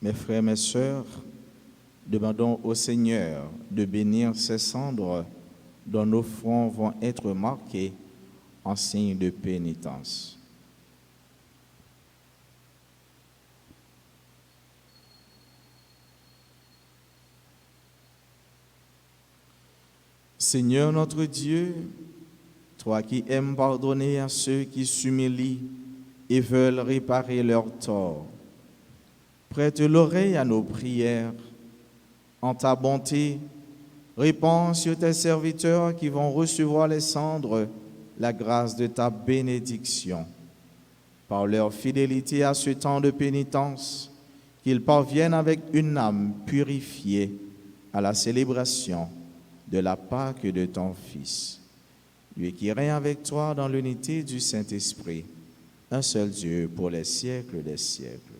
Mes frères, mes sœurs, demandons au Seigneur de bénir ces cendres dont nos fronts vont être marqués en signe de pénitence. Seigneur notre Dieu, toi qui aimes pardonner à ceux qui s'humilient et veulent réparer leurs torts, prête l'oreille à nos prières. En ta bonté, répands sur tes serviteurs qui vont recevoir les cendres la grâce de ta bénédiction. Par leur fidélité à ce temps de pénitence, qu'ils parviennent avec une âme purifiée à la célébration de la Pâque de ton Fils. Lui qui règne avec toi dans l'unité du Saint-Esprit, un seul Dieu pour les siècles des siècles.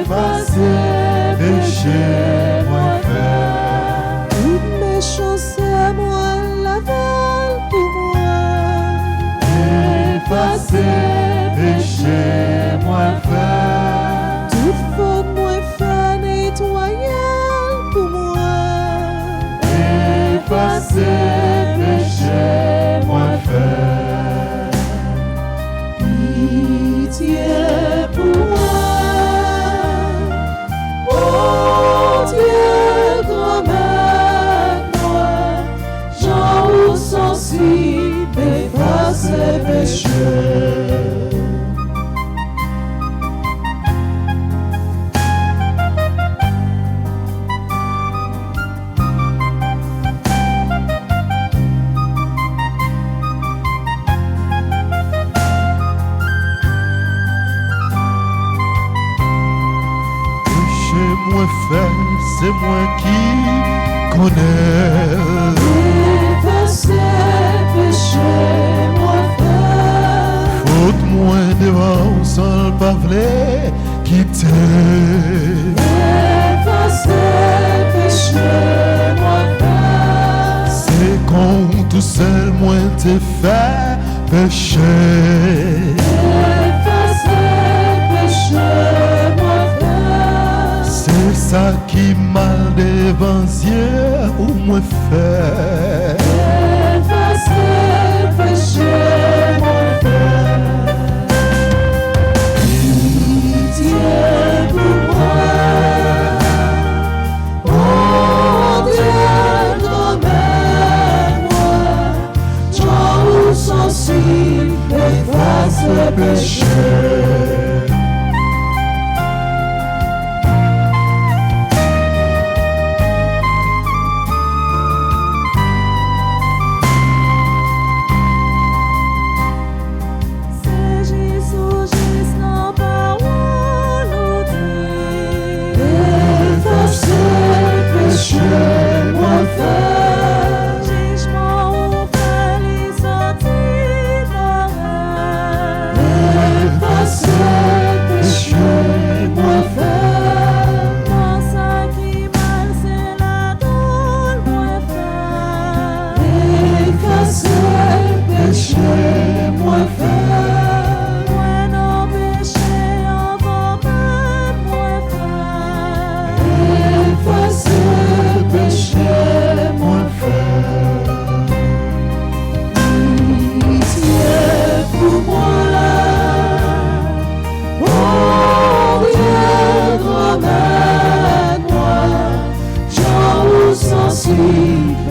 Effacer péché, moi faire. Toute méchanceté, moi laver pour moi. Effacer péché, moi faire. Toute faute, moi faire nettoyer pour moi. Effacer péché, moi faire. Pitié pour moi. Oh Dieu, grand-mère, moi, j'en ou sensible, efface les péchés. Péché, moi faire, c'est moi qui connais. Effacer péché, moi faire. Faute moins devant sans pas v'lait quitter. Effacer péché, moi faire. C'est quand tout seul moins te fait péché. Effacer péché, moi faire. C'est ça qui mal devant yeux ou moins fait. Effacer péché, moi faire. Pitié pour moi. Oh Dieu, grand-mère, moi, j'en ou sensible, efface le péché.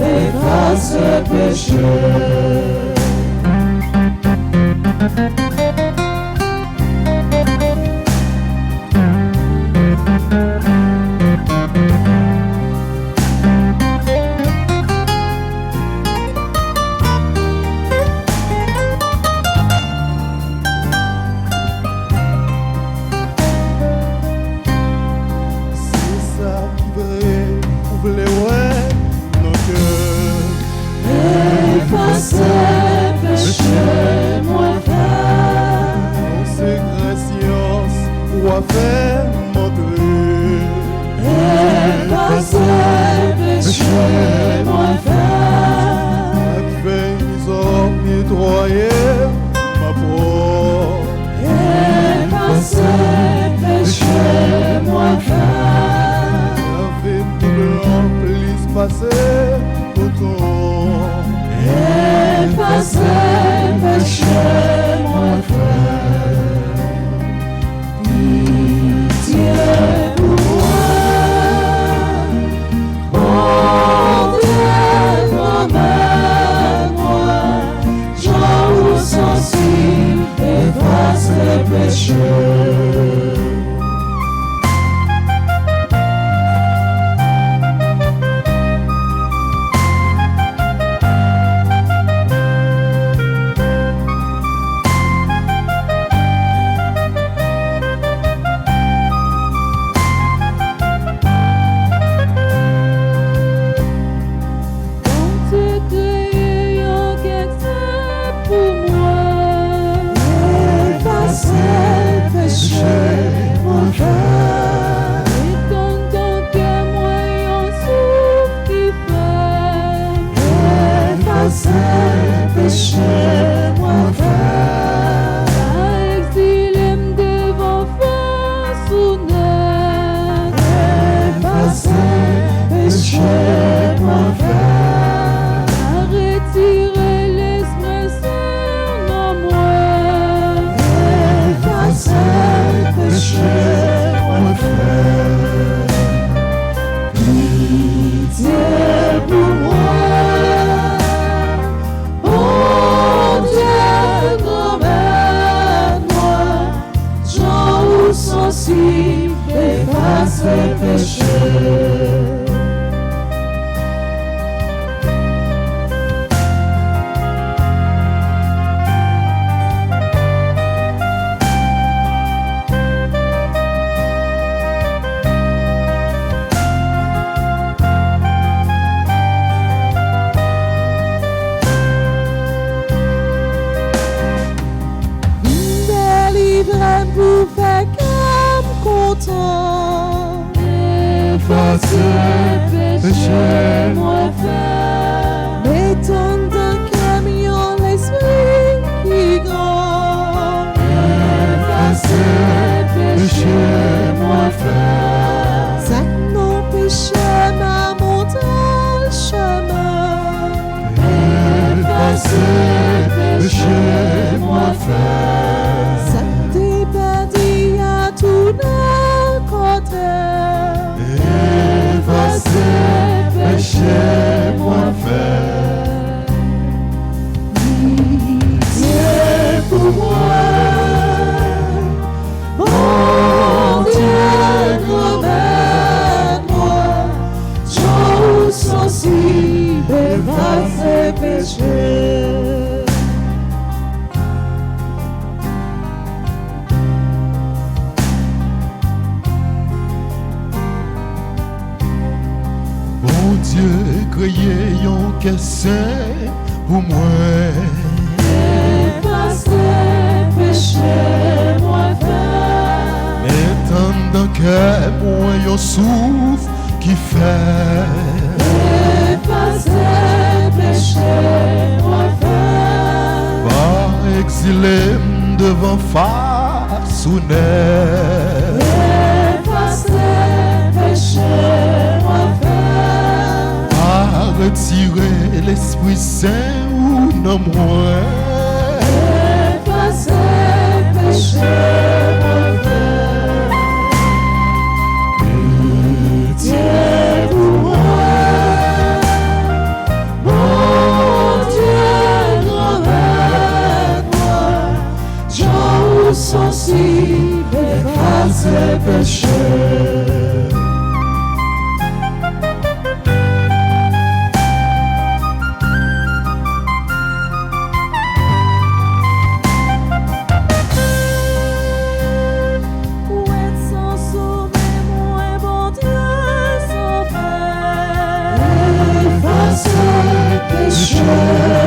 Efface le péché. Faire montrer. Effacer péché, moi faire. Fait ils ont nettoyé ma peau. Effacer péché, moi faire. Fait tout rempli passer autant. Effacer péché, moi faire. Pitié pour moi. Oh Dieu, grand-mère, moi, j'en ou sensible, efface les péchés. mon frère. Et donne donc à moi un souffle qui fait. Effacer péché, mon frère. À exiler devant face ou net. Effacer péché, mon frère. À retirer l'esprit saint en moi. Effacer péché, mon frère. Pitié pour moi. Oh Dieu, ramène-moi. Jean ou sensible, efface les péchés. Délivre-moi pour faire comme content. Effacer péché, moi faire. Mettons dans camion l'esprit qui grand. Effacer péché, moi faire. Ça non péché m'a montré le chemin. Effacer péché, moi faire. Ça t'est perdu à tout le côté. Effacer péché, moi faire. Pitié pour moi. Bon Dieu, ramène-moi. J'en sensible, effacer péché. Bon Dieu, créez un caissin pour moi. Effacer péché, moi faire. Mettons dans cœur moi un souffle qui fait. Effacer péché, moi faire. Pas exilé devant face ou net. Effacer péché, moi faire. Pas retirer l'Esprit Saint ou non moins. Effacer péché, moi faire. Pitié pour moi. Bon Dieu, ramène-moi. J'en sensible, effacer péché. Péché,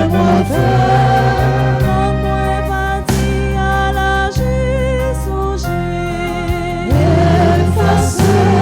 moi faire. Quand moi bâti à la Jésus, Effacer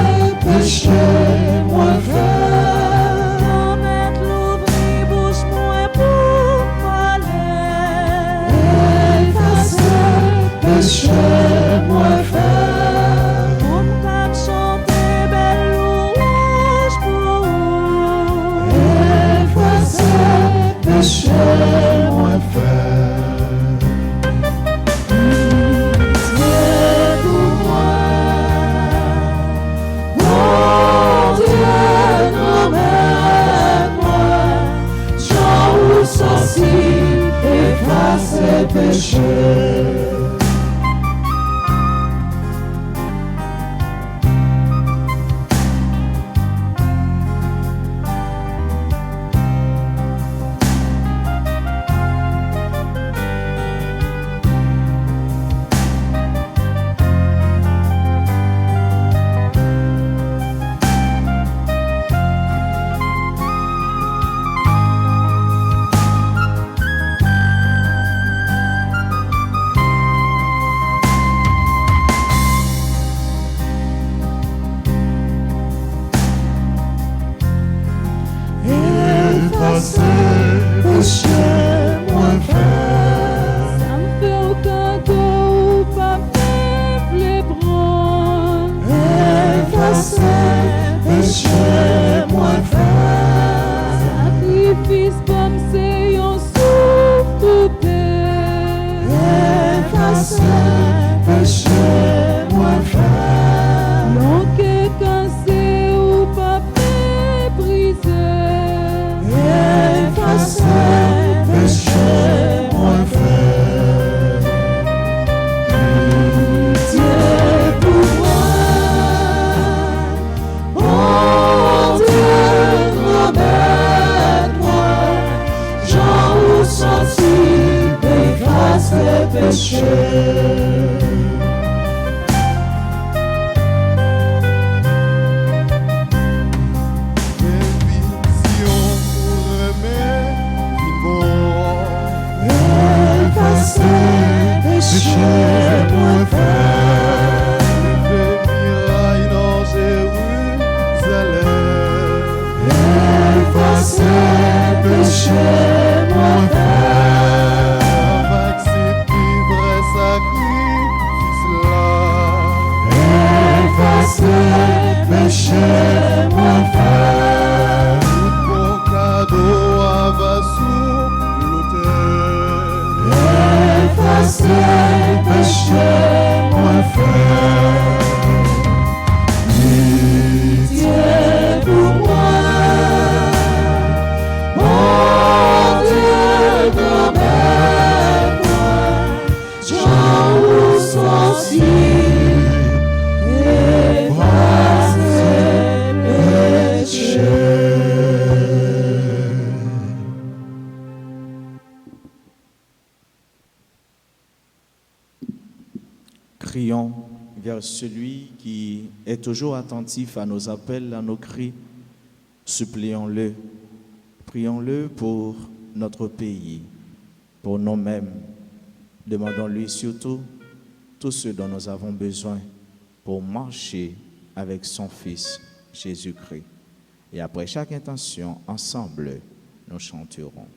tournons vers celui qui est toujours attentif à nos appels, à nos cris. Supplions-le, prions-le pour notre pays, pour nous-mêmes. Demandons-lui surtout tout ce dont nous avons besoin pour marcher avec son Fils Jésus-Christ. Et après chaque intention, ensemble, nous chanterons.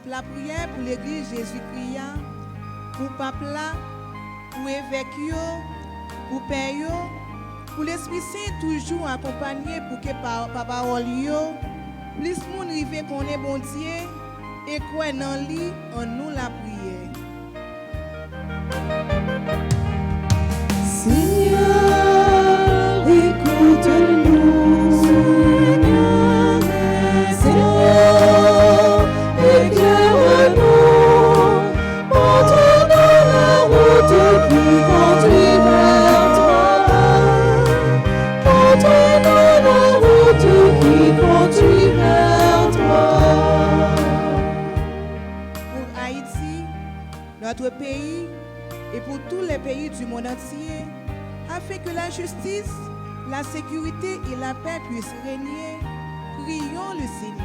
La prière pour l'église Jésus-Christ, pour papa, pour évêque, pour père, pour l'Esprit Saint toujours accompagné pour que par parole, plus moun rive connaît bon Dieu et quoi dans lui en nous la prière. Seigneur, écoute-nous. Seigneur, éclaire-nous. Montre-nous la route qui conduit vers toi. Montre-nous la route qui conduit vers toi. Pour Haïti, notre pays et pour tous les pays du monde entier, afin que la justice, la sécurité et la paix puissent régner, prions le Seigneur.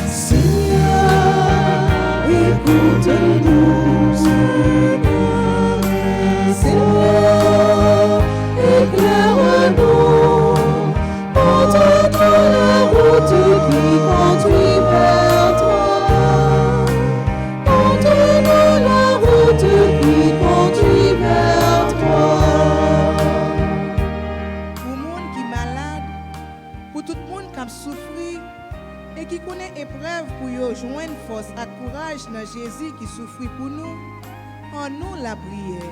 Seigneur, écoute-nous. Seigneur, éclaire-nous. Montre-nous la route qui conduit vers toi. Montre-nous la route qui conduit vers toi. Pour le monde qui est malade, pour tout le monde qui a souffert et qui connaît épreuve pour yo joindre force et courage dans Jésus qui souffre pour nous, en nous la prière.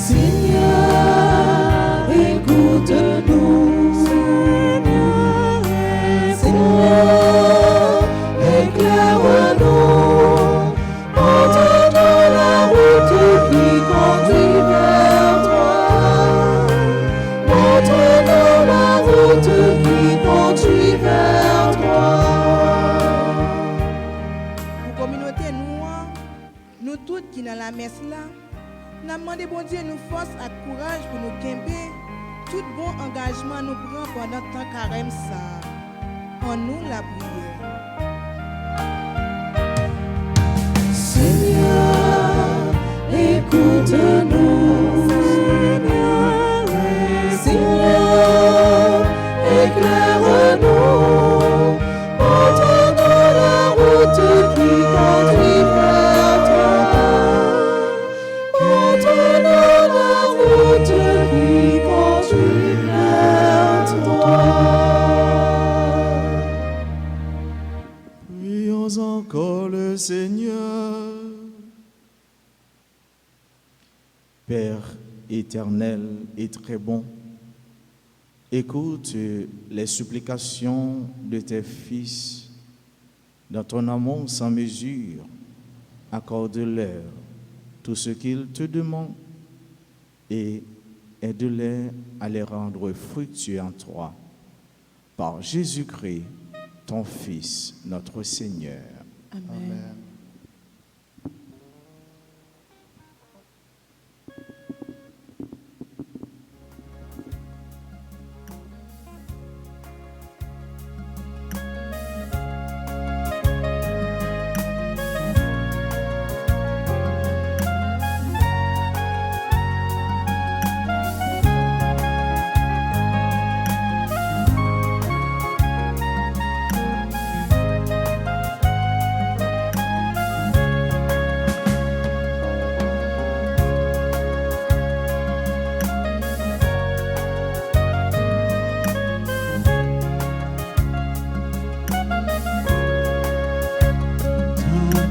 Seigneur, écoute-nous. Seigneur, éclaire-nous. Montre-nous la route qui conduit vers toi. Montre-nous la route qui conduit vers toi. Pour la communauté nous toutes qui dans la messe là, nous demandons bon Dieu nous force et courage pour nous guimper tout bon engagement nous prend pendant le temps carême ça. En nous la prière. Seigneur, écoute-nous. Seigneur, éclaire-nous. Montre-nous la route qui conduit vers toi. Montre-nous la route qui conduit vers toi. Prions encore le Seigneur. Père éternel et très bon, écoute les supplications de tes fils dans ton amour sans mesure. Accorde-leur tout ce qu'ils te demandent et aide-les à les rendre fructueux en toi. Par Jésus-Christ, ton Fils, notre Seigneur. Amen.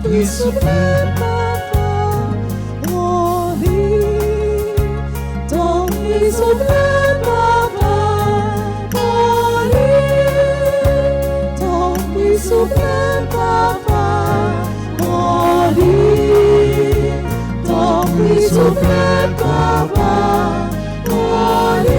prie suprême, papa, remplis. Ton prix suprême, papa, remplis. Ton prix suprême, papa, remplis. Ton prix suprême, papa, remplis.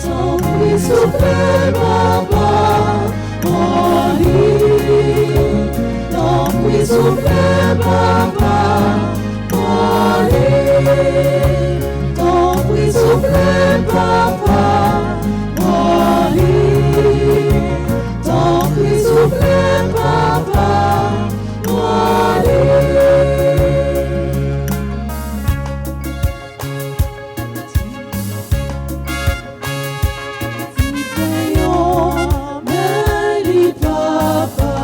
Ton prix suprême, papa, remplis. Ton prix suprême, papa, remplis. Ton prix suprême, papa, remplis. Ton prix suprême, papa, remplis. Béni papa,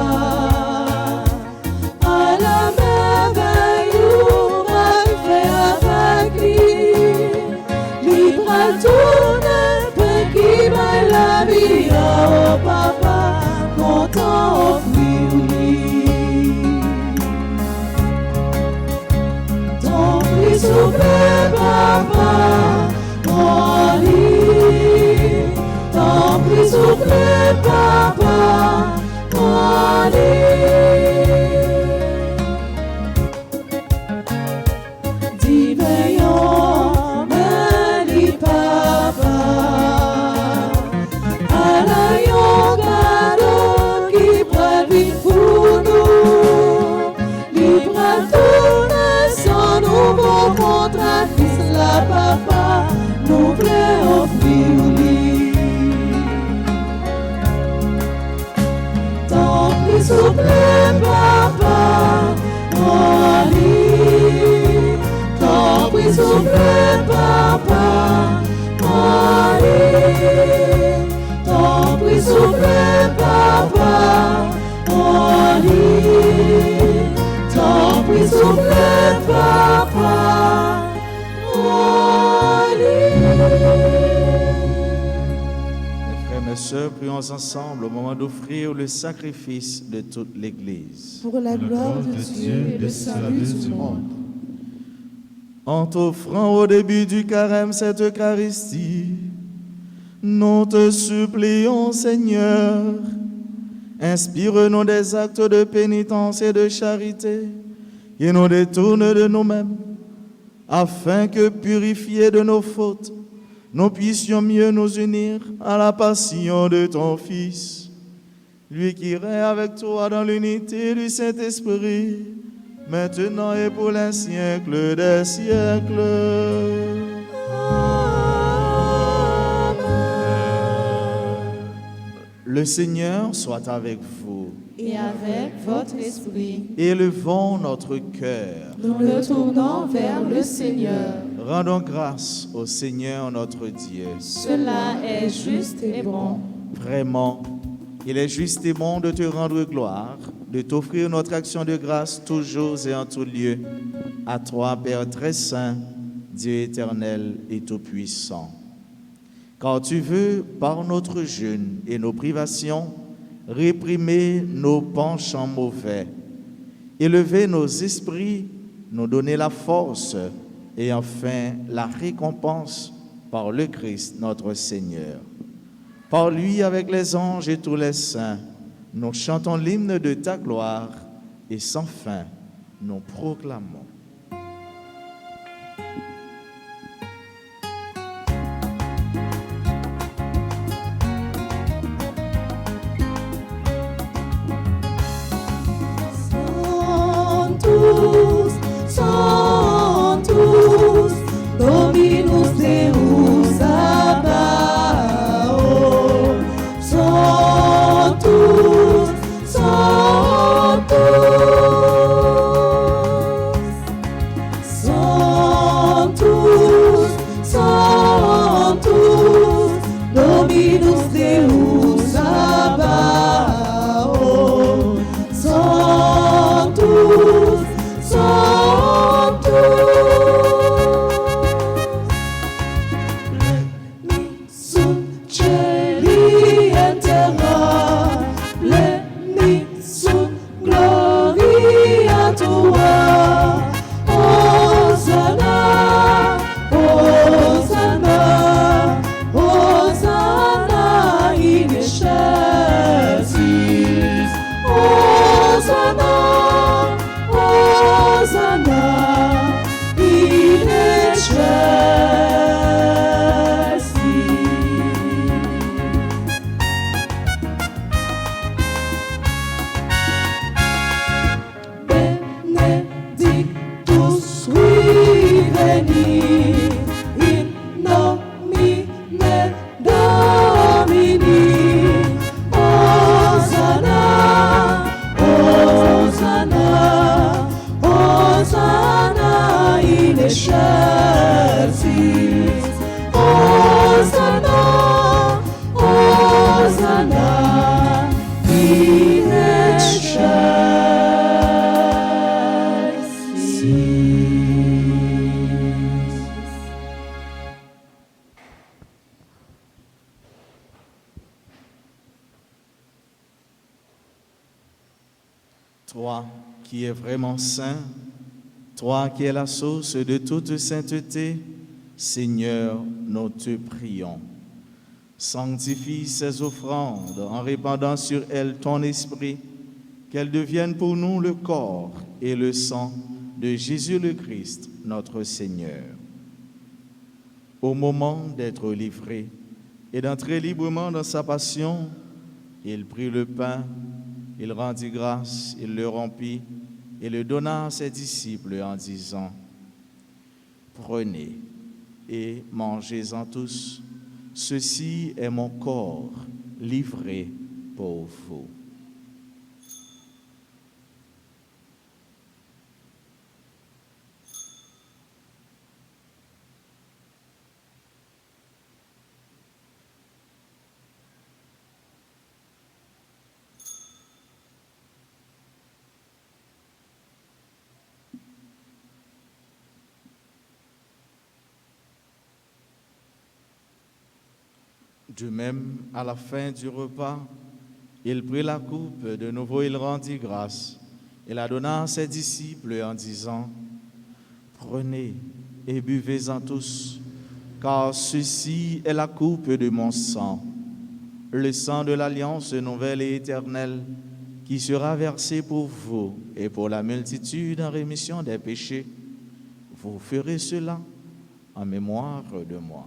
à la merveille où va faire avec lui, libre à tout n'importe qui va la vie, oh papa, content offrir lui. Ton prix suprême, papa, remplis. Ton prix suprême, papa, remplis. Dis veillons, béni papa, à la cadeau qui prévient pour nous, libre à tout naissant, nouveau contrat, Christ la papa, nous voulons offrir lui. Ton prix suprême, papa, remplis. Ton prix suprême, papa, remplis. Ton prix suprême, papa, remplis. Ton prix suprême, papa, Mes frères, mes sœurs, prions ensemble au moment d'offrir le sacrifice de toute l'Église. pour la gloire de Dieu et le salut du monde. En t'offrant au début du carême cette Eucharistie, nous te supplions, Seigneur, inspire-nous des actes de pénitence et de charité, et nous détourne de nous-mêmes, afin que, purifiés de nos fautes, nous puissions mieux nous unir à la passion de ton Fils, lui qui règne avec toi dans l'unité du Saint-Esprit, maintenant et pour les siècles des siècles. Le Seigneur soit avec vous. Et avec votre esprit, Élevons notre cœur. Nous le tournons vers le Seigneur. Rendons grâce au Seigneur notre Dieu. cela est juste et bon. Vraiment, il est juste et bon de te rendre gloire, de t'offrir notre action de grâce toujours et en tout lieu. À toi, Père très saint, Dieu éternel et tout-puissant. Car tu veux, par notre jeûne et nos privations, réprimer nos penchants mauvais, élever nos esprits, nous donner la force et enfin la récompense par le Christ notre Seigneur. Par lui, avec les anges et tous les saints, nous chantons l'hymne de ta gloire et sans fin, nous proclamons. Santus, Santus, Dominus Deus Sabaoth. Santus, Santus. veni in nomine Domini. Hosanna, Hosanna, Hosanna in excelsis. Hosanna, Hosanna in excelsis. Toi qui es vraiment saint, toi qui es la source de toute sainteté, Seigneur, nous te prions. Sanctifie ces offrandes en répandant sur elles ton esprit, qu'elles deviennent pour nous le corps et le sang de Jésus le Christ, notre Seigneur. Au moment d'être livré et d'entrer librement dans sa passion, il prit le pain, il rendit grâce, il le rompit et le donna à ses disciples en disant: Prenez et mangez-en tous, ceci est mon corps livré pour vous. De même, à la fin du repas, il prit la coupe, de nouveau il rendit grâce, et la donna à ses disciples en disant: Prenez et buvez-en tous, car ceci est la coupe de mon sang, le sang de l'alliance nouvelle et éternelle, qui sera versé pour vous et pour la multitude en rémission des péchés. Vous ferez cela en mémoire de moi.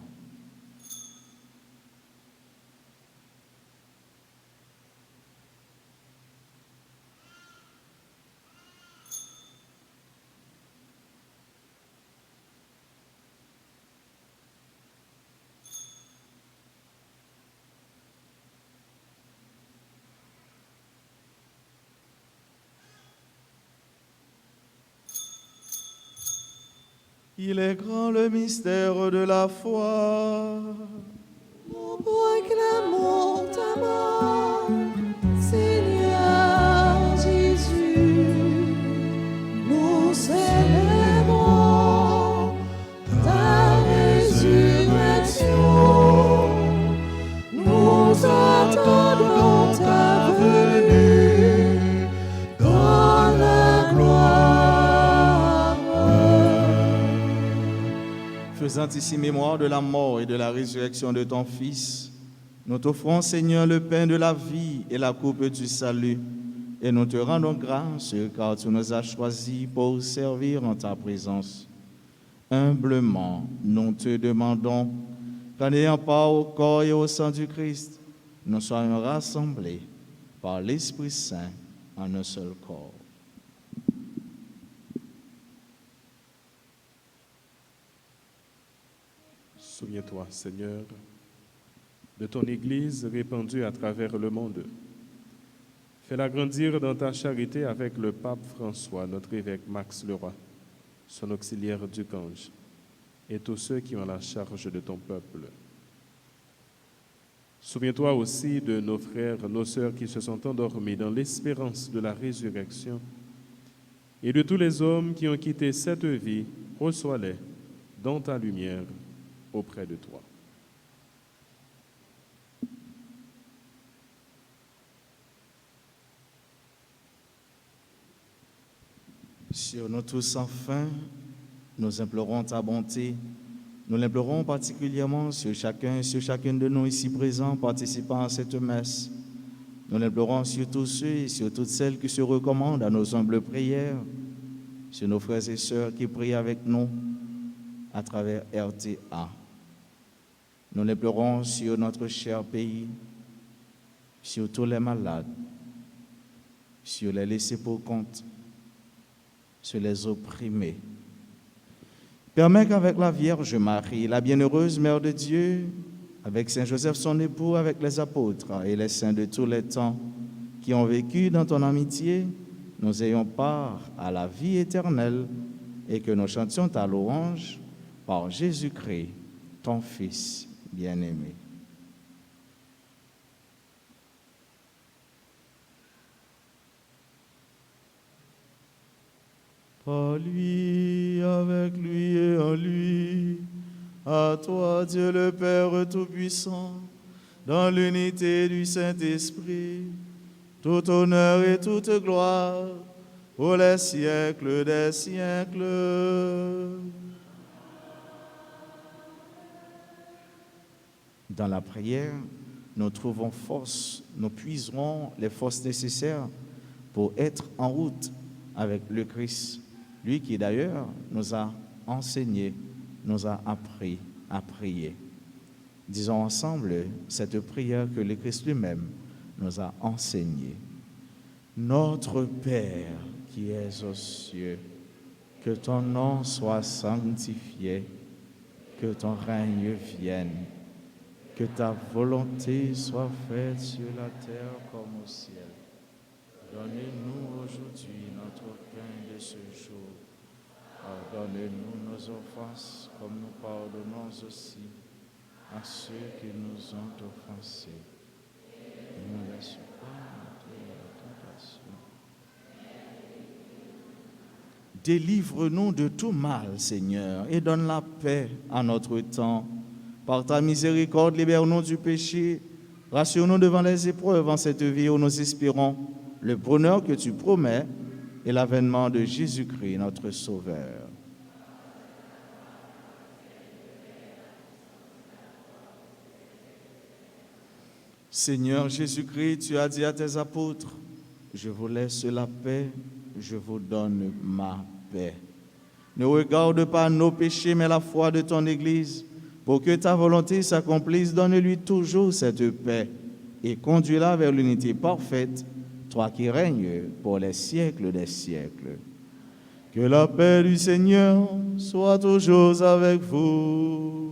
Il est grand le mystère de la foi. Nous proclamons ta mort, Seigneur Jésus. Nous célébrons ta résurrection. Nous attendons ta venue dans la gloire. Faisant ici mémoire de la mort et de la résurrection de ton Fils, nous t'offrons, Seigneur, le pain de la vie et la coupe du salut, et nous te rendons grâce car tu nous as choisis pour servir en ta présence. Humblement, nous te demandons qu'en ayant part au corps et au sang du Christ, nous soyons rassemblés par l'Esprit Saint en un seul corps. Souviens-toi, Seigneur, de ton Église répandue à travers le monde. Fais-la grandir dans ta charité avec le pape François, notre évêque Max Leroy, son auxiliaire Ducange, et tous ceux qui ont la charge de ton peuple. Souviens-toi aussi de nos frères, nos sœurs qui se sont endormis dans l'espérance de la résurrection, et de tous les hommes qui ont quitté cette vie. Reçois-les dans ta lumière auprès de toi. Sur nous tous enfin, nous implorons ta bonté. Nous l'implorons particulièrement sur chacune de nous ici présents participant à cette messe. Nous l'implorons sur tous ceux et sur toutes celles qui se recommandent à nos humbles prières, sur nos frères et sœurs qui prient avec nous à travers RTA. Nous l'implorons sur notre cher pays, sur tous les malades, sur les laissés pour compte, sur les opprimés, Permets qu'avec la Vierge Marie, la bienheureuse Mère de Dieu, avec Saint Joseph son époux, avec les apôtres et les saints de tous les temps qui ont vécu dans ton amitié, nous ayons part à la vie éternelle et que nous chantions ta louange par Jésus-Christ, ton Fils bien-aimé. Par lui, avec lui et en lui, à toi Dieu le Père Tout-Puissant, dans l'unité du Saint-Esprit, tout honneur et toute gloire pour les siècles des siècles. Dans la prière, nous trouvons force, nous puiserons les forces nécessaires pour être en route avec le Christ. Lui qui d'ailleurs nous a enseigné, nous a appris à prier. Disons ensemble cette prière que le Christ lui-même nous a enseignée. Notre Père qui es aux cieux, que ton nom soit sanctifié, que ton règne vienne, que ta volonté soit faite sur la terre comme au ciel. Donne-nous aujourd'hui notre pain de ce jour. Pardonne-nous nos offenses, comme nous pardonnons aussi à ceux qui nous ont offensés. Ne nous laisse pas entrer dans la tentation. Délivre-nous de tout mal, Seigneur, et donne la paix à notre temps. Par ta miséricorde, libère-nous du péché. Rassure-nous devant les épreuves en cette vie où nous espérons le bonheur que tu promets et l'avènement de Jésus-Christ, notre Sauveur. Seigneur Jésus-Christ, tu as dit à tes apôtres, je vous laisse la paix, je vous donne ma paix. Ne regarde pas nos péchés, mais la foi de ton Église. Pour que ta volonté s'accomplisse, donne-lui toujours cette paix et conduis-la vers l'unité parfaite, toi qui règnes pour les siècles des siècles. Que la paix du Seigneur soit toujours avec vous.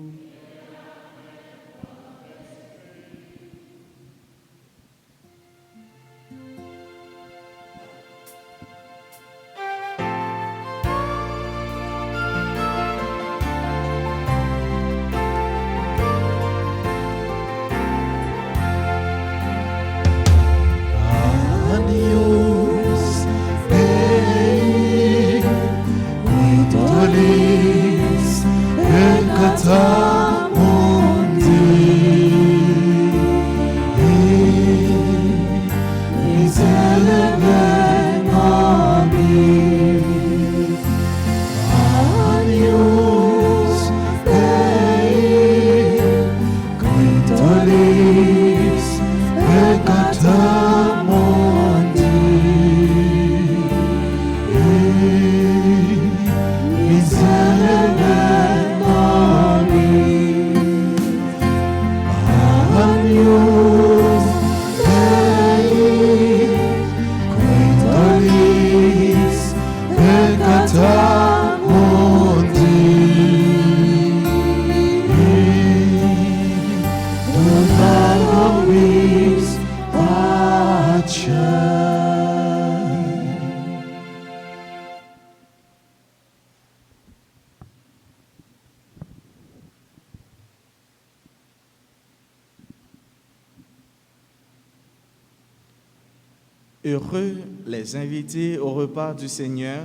Heureux les invités au repas du Seigneur.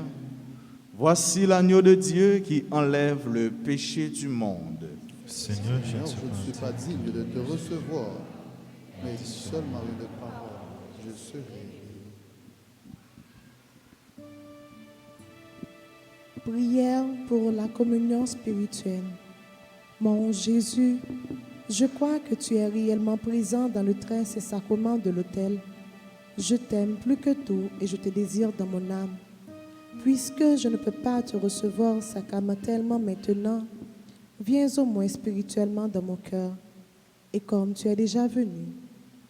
Voici l'agneau de Dieu qui enlève le péché du monde. Seigneur, je Je ne ne suis suis pas pas digne de te recevoir, mais seulement une parole, je serai. Prière pour la communion spirituelle. Mon Jésus, je crois que tu es réellement présent dans le très saint sacrement de l'autel. Je t'aime plus que tout et je te désire dans mon âme. Puisque je ne peux pas te recevoir sacramentellement maintenant, viens au moins spirituellement dans mon cœur. Et comme tu es déjà venu,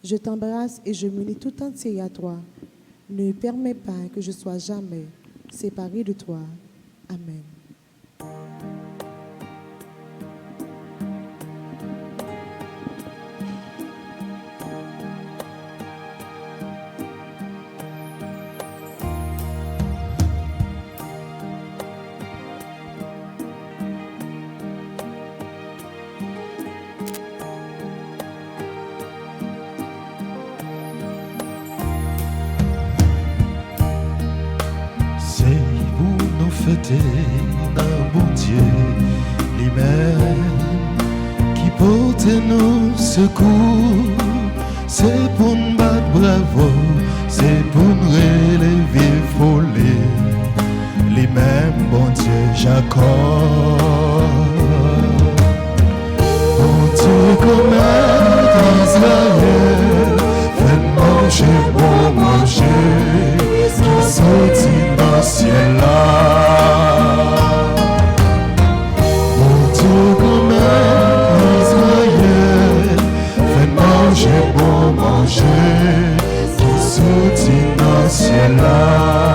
je t'embrasse et je m'unis tout entier à toi. Ne permets pas que je sois jamais séparé de toi. Amen. fêter dans bon Dieu lui-même qui porte nous secours. C'est pour nous battre bravo, c'est pour nous relever folie. Les mêmes bon Dieu Jacob. Bon Dieu comme Israël, fait manger, bon manger, qui sortit dans le ciel là. Bon Dieu comme Israël, fait manger, bon manger, qui sortit dans le ciel là.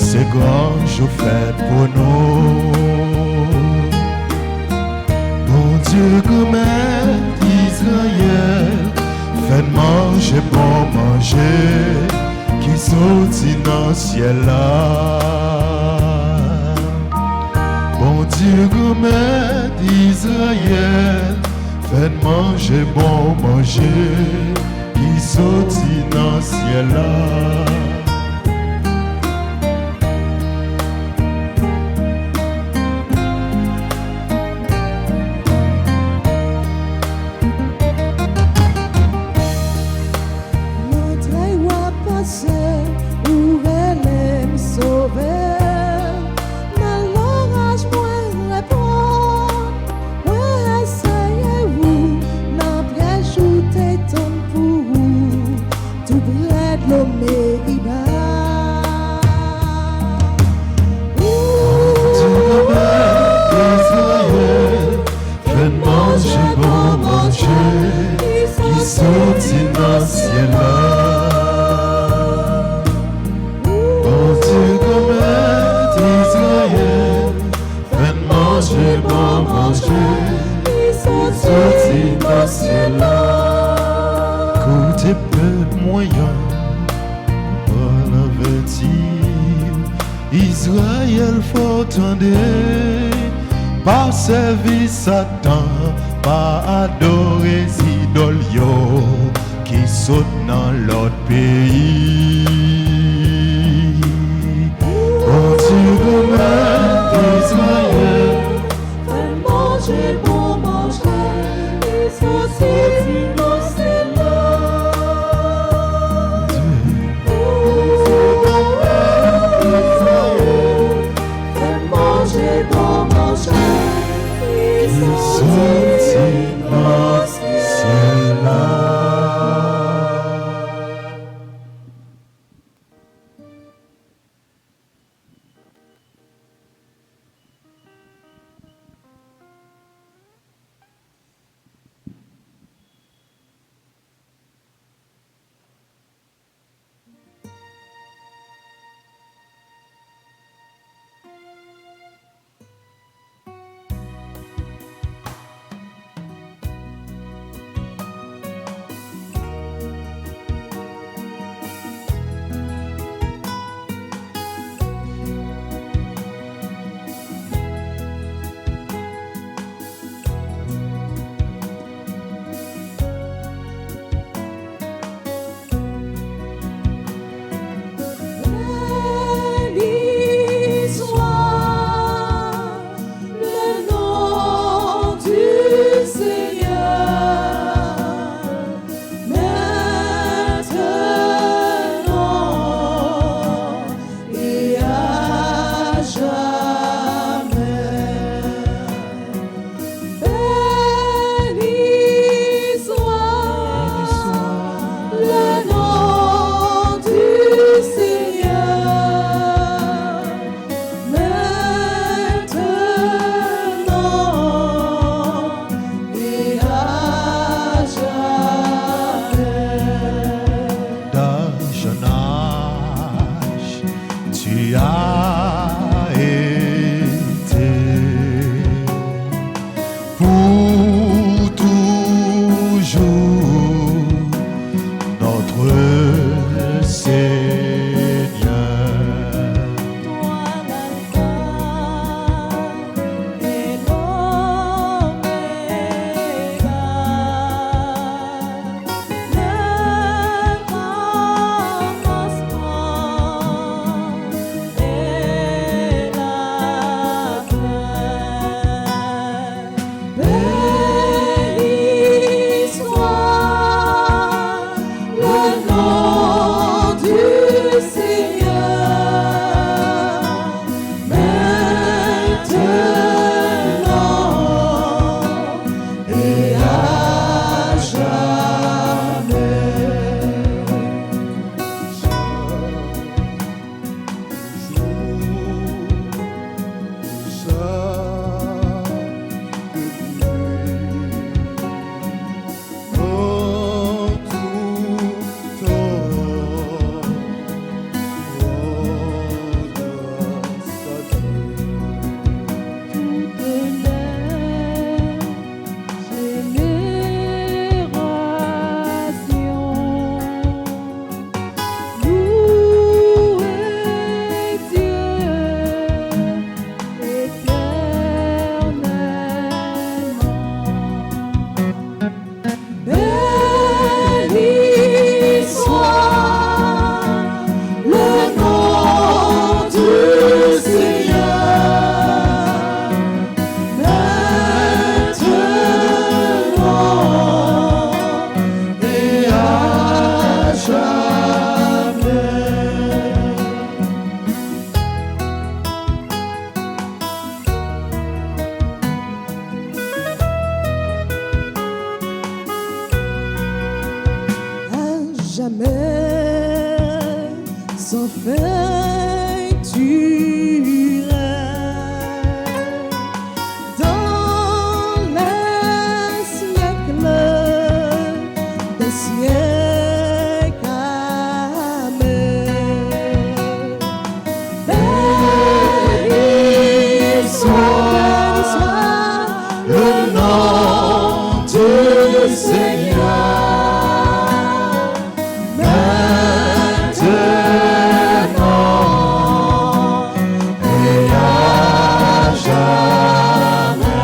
c'est grand jour fait pour nous. Bon Dieu, comme Israël, fait manger, bon manger, qui sortit dans le ciel là. Bon Dieu, comme d'Israël, fait manger, bon manger, qui sortit dans le ciel là. Israël faut tendre, pas servir Satan, pas adorer idoles qui sautent dans l'autre pays. Oh Dieu, comme Israël, fais manger, bon manger, ils sont innocents là. Seigneur, maintenant et à jamais.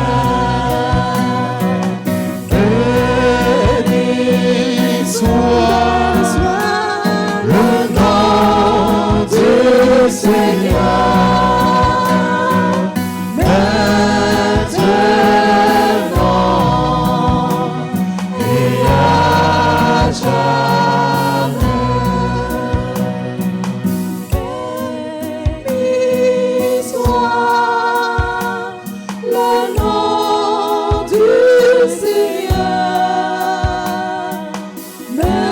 Béni soit le nom du Seigneur, maintenant et à jamais. Béni soit le nom du Seigneur, maintenant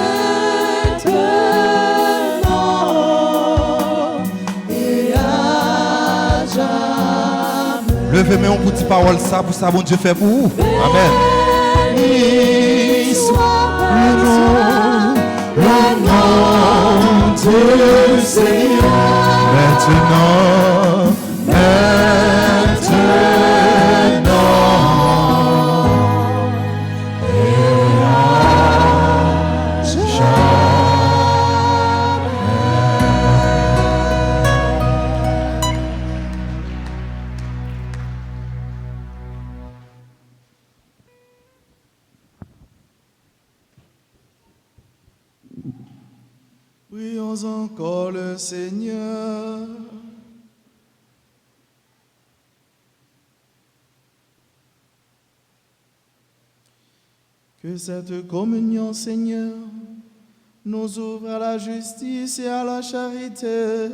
et à jamais. Levez-moi un petit parole ça pour ça, bon Dieu fait pour vous. Amen. Béni soit le nom du Seigneur, Maintenant, maintenant et à Prions encore le Seigneur. Que cette communion, Seigneur, nous ouvre à la justice et à la charité,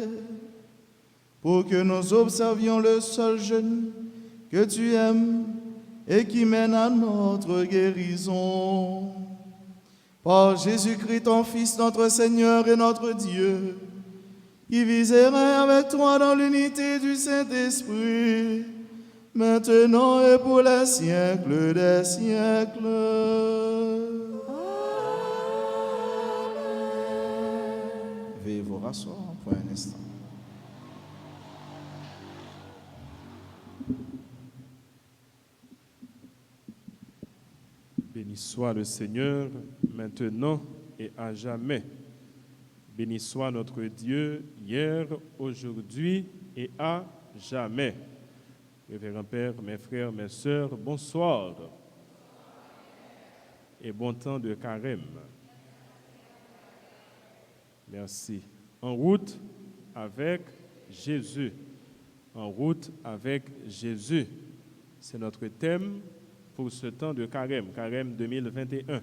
pour que nous observions le seul jeûne que tu aimes et qui mène à notre guérison. Par Jésus-Christ, ton Fils, notre Seigneur et notre Dieu, qui vit et règne avec toi dans l'unité du Saint-Esprit, maintenant et pour les siècles des siècles. Veuillez vous rasseoir pour un instant. Béni soit le Seigneur, maintenant et à jamais. Béni soit notre Dieu, hier, aujourd'hui et à jamais. Révérend Père, mes frères, mes sœurs, bonsoir. Et bon temps de carême. Merci. En route avec Jésus. En route avec Jésus. C'est notre thème pour ce temps de carême, carême 2021.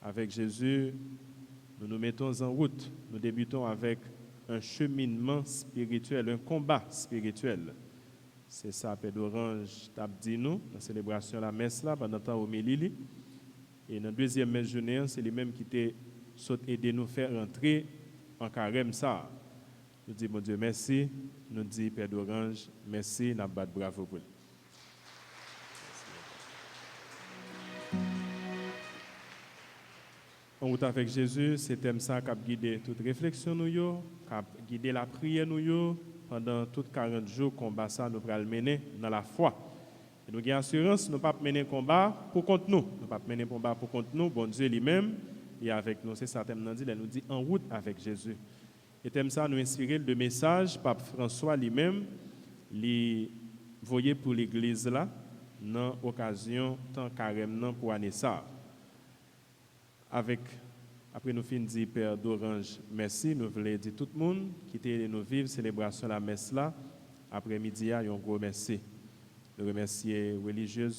Avec Jésus, nous nous mettons en route. Nous débutons avec un cheminement spirituel, un combat spirituel. C'est ça, Père d'Orange t'a dit nous, dans la célébration de la messe là, pendant le temps au Mélili. Et dans la deuxième messe journée, c'est lui-même qui t'a aidé nous faire entrer en carême ça. Nous disons, mon Dieu, merci. Nous disons, Père d'Orange, merci. Nous battons bravo pour lui. En route avec Jésus, c'est thème ça qui a guidé toute réflexion nous, qui a guidé la prière nous pendant tous 40 jours combat ça nous allons mener dans la foi. Et nous avons assurance, nous ne pas mener combat pour contre nous, nous pas mener combat pour contre nous, bon Dieu lui-même et avec nous. C'est ça thème nous dit en route avec Jésus. Et thème ça nous inspiré de message Pape François lui-même lui voyait pour l'église là dans occasion tant carême pour année ça. Après nous finissons dire Père d'Orange, merci, nous voulons dire tout le monde qui était nous vivre célébration de la messe là, après-midi, un gros merci. Nous remercions les religieux,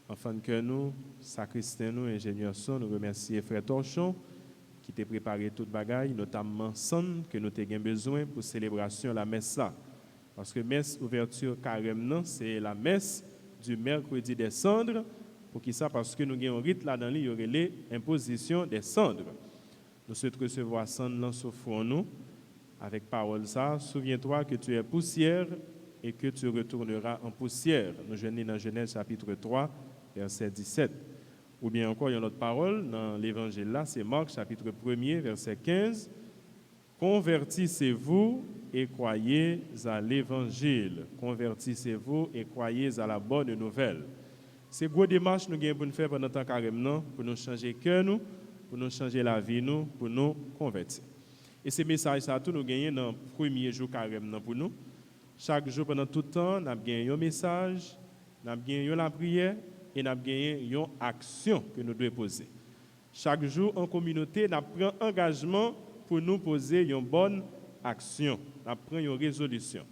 enfants de cœur nous, sacristains nous, ingénieurs son, nous remercions Frère Torchon qui t'a préparé toute bagaille, notamment son que nous avons besoin pour célébration de la messe là. Parce que messe ouverture carême, c'est la messe du mercredi des cendres. Pour qui ça? Parce que nous avons un rite là-dedans, il y aurait l'imposition des cendres. Nous souhaitons recevoir cendres sur nous avec parole ça. Souviens-toi que tu es poussière et que tu retourneras en poussière. Nous venons dans Genèse chapitre 3, verset 17. Ou bien encore, il y a une autre parole dans l'évangile là, c'est Marc chapitre 1er, verset 15. Convertissez-vous et croyez à l'évangile. Convertissez-vous et croyez à la bonne nouvelle. C'est gros démarche nous avons pour nous faire pendant temps carême non, pour nous changer cœur nous, pour nous changer la vie nous, pour nous convertir. Et ces messages ça tout nous gagnons dans le premier jour carême non pour nous. Chaque jour pendant tout le temps, nous avons gagné un message, nous avons gagné la prière et nous avons gagné une action que nous devons poser. Chaque jour en communauté, nous prenons engagement pour nous poser une bonne action, nous prenons une résolution.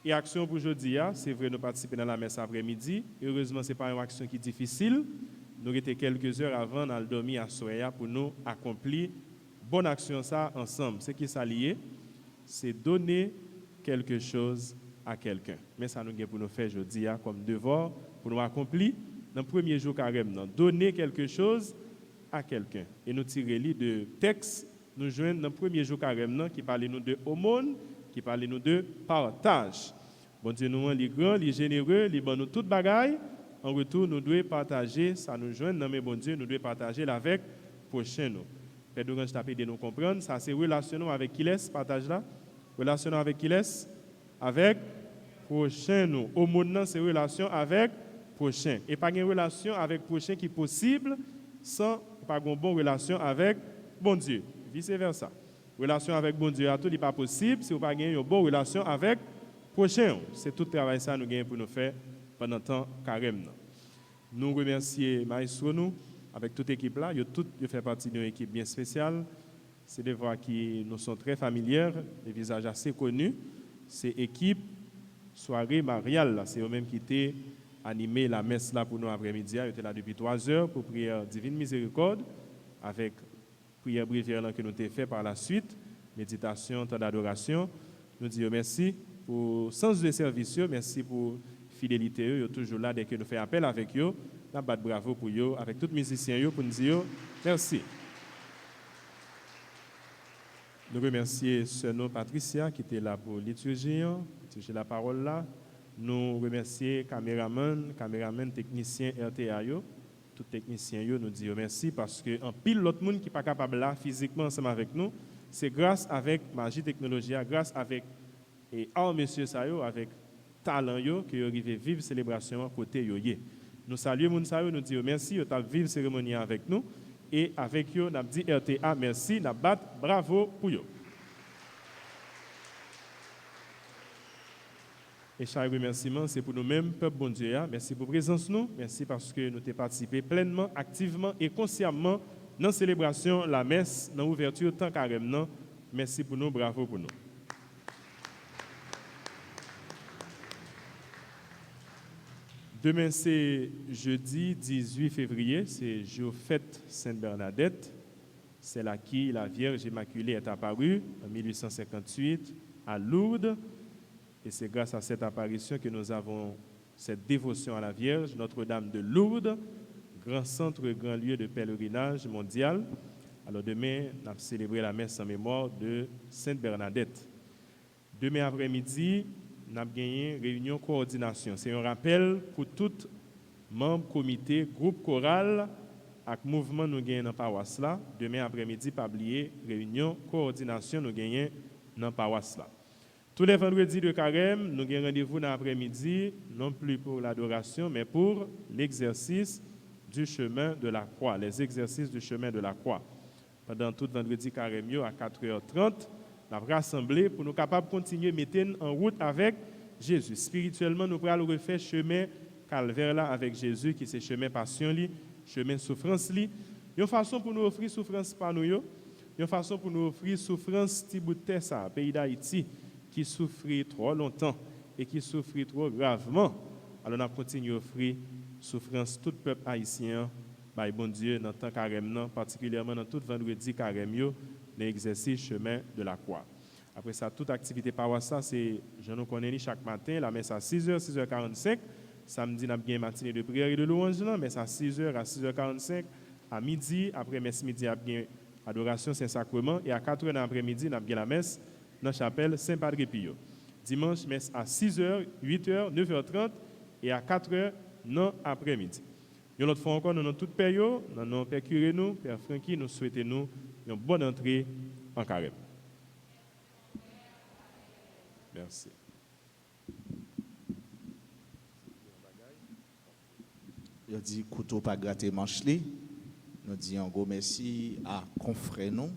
Et action pour aujourd'hui, c'est vrai, nous participer dans la messe après-midi. Heureusement, ce n'est pas une action qui est difficile. Nous étions quelques heures avant dans le dormir à Soya pour nous accomplir bonne action ça ensemble. Ce qui est lié, c'est donner quelque chose à quelqu'un. Mais ça nous avons pour nous faire aujourd'hui comme devoir pour nous accomplir dans le premier jour carême. Donner quelque chose à quelqu'un. Et nous tirer de texte, nous joignons dans le premier jour carême qui parle nous de aumône, qui parle nous de partage. Bon Dieu nous est grand, il est généreux, il donne nous toute bagaille. En retour, nous devons partager, ça nous joint, non mais bon Dieu, nous devons partager avec prochain nous. Père Doran, je t'appelle de nous comprendre, ça c'est relation avec qui laisse, partage là. Relation avec qui laisse? Avec prochain nous. Aumône, c'est relation avec prochain. Et pas une relation avec prochain qui est possible sans pas une bonne relation avec bon Dieu. Vice versa. Relation avec bon Dieu, à tout n'est pas possible si vous n'avez pas une bonne relation avec prochain. C'est tout le travail ça nous gagnons pour nous faire pendant le temps carême. Nous remercions Maestro nous avec toute l'équipe là, ils fait partie d'une équipe bien spéciale. C'est des voix qui nous sont très familières, des visages assez connus. C'est l'équipe soirée mariale, c'est eux-mêmes qui étaient animé la messe là pour nous après-midi. Ils étaient là depuis 3 heures pour prière divine miséricorde avec prière bréviaire que nous avons fait par la suite, méditation, temps d'adoration. Nous disons merci pour sens de service, merci pour fidélité, ils sont toujours là dès que nous faisons appel avec eux. Nous battons bravo pour eux, avec tous les musiciens pour nous dire merci. Nous remercions Sœur Patricia qui était là pour liturgie, la parole là. Nous remercions caméraman, technicien RTA, tous les techniciens, nous disons merci parce qu'en pile l'autre monde qui n'est pas capable là physiquement ensemble avec nous, c'est grâce avec magie technologie, grâce avec et monsieur Sayo, avec talent que vous arrivez à vivre la célébration à côté de nous saluons moun Sayo, nous disons merci, vous avez vivre la cérémonie avec nous et avec eux, nous avons dit RTA merci, nous avons bravo pour eux. Et chaque remerciement, c'est pour nous-mêmes, peuple bon Dieu. Merci pour la présence nous. Merci parce que nous avons participé pleinement, activement et consciemment dans la célébration, la messe, dans l'ouverture, tant carême. Merci pour nous, bravo pour nous. Demain, c'est jeudi 18 février, c'est jour fête Sainte-Bernadette. C'est là qui la Vierge Immaculée est apparue en 1858 à Lourdes. Et c'est grâce à cette apparition que nous avons cette dévotion à la Vierge, Notre-Dame de Lourdes, grand centre, grand lieu de pèlerinage mondial. Alors demain, nous allons célébrer la messe en mémoire de Sainte Bernadette. Demain après-midi, nous avons gagné une réunion coordination. C'est un rappel pour tous membres, comité, groupe choral, avec mouvement nous gagnons dans la paroisse là. Demain après-midi, pas oublier, réunion coordination nous gagnons dans la paroisse là. Tous les vendredis de carême, nous avons rendez-vous dans l'après-midi, non plus pour l'adoration, mais pour l'exercice du chemin de la croix, les exercices du chemin de la croix. Pendant tout vendredi carême, à 4h30, nous avons rassemblé pour nous capables de continuer à mettre en route avec Jésus. Spirituellement, nous pourrons refaire chemin calvaire là avec Jésus, qui c'est chemin passion, chemin souffrance. Une façon pour nous offrir souffrance par nous, une façon pour nous offrir souffrance Tibouté, ça, pays d'Haïti, qui souffrit trop longtemps et qui souffrit trop gravement. Alors, on a continué à offrir souffrance tout peuple haïtien, par bon Dieu, dans le temps carême, particulièrement dans tout vendredi carême, dans l'exercice chemin de la croix. Après ça, toute activité paroisse, c'est, je nous connais chaque matin, la messe à 6h, 6h45. Samedi, nous avons une matinée de prière et de louange, mais c'est à 6h à 6h45. À midi, après messe midi, nous avons une adoration Saint-Sacrement. Et à 4h dans l'après-midi, nous avons la messe dans la chapelle Saint-Padre Pio. Dimanche, messe à 6h, 8h, 9h30 et à 4h dans l'après-midi. Une autre fois encore, dans notre toute période, dans nos Père Curé, nous, Père Francky, nous souhaitons une bonne entrée en carême. Merci. il dit couteau pas gratter manche li. Nous disons un gros merci à confrères nous,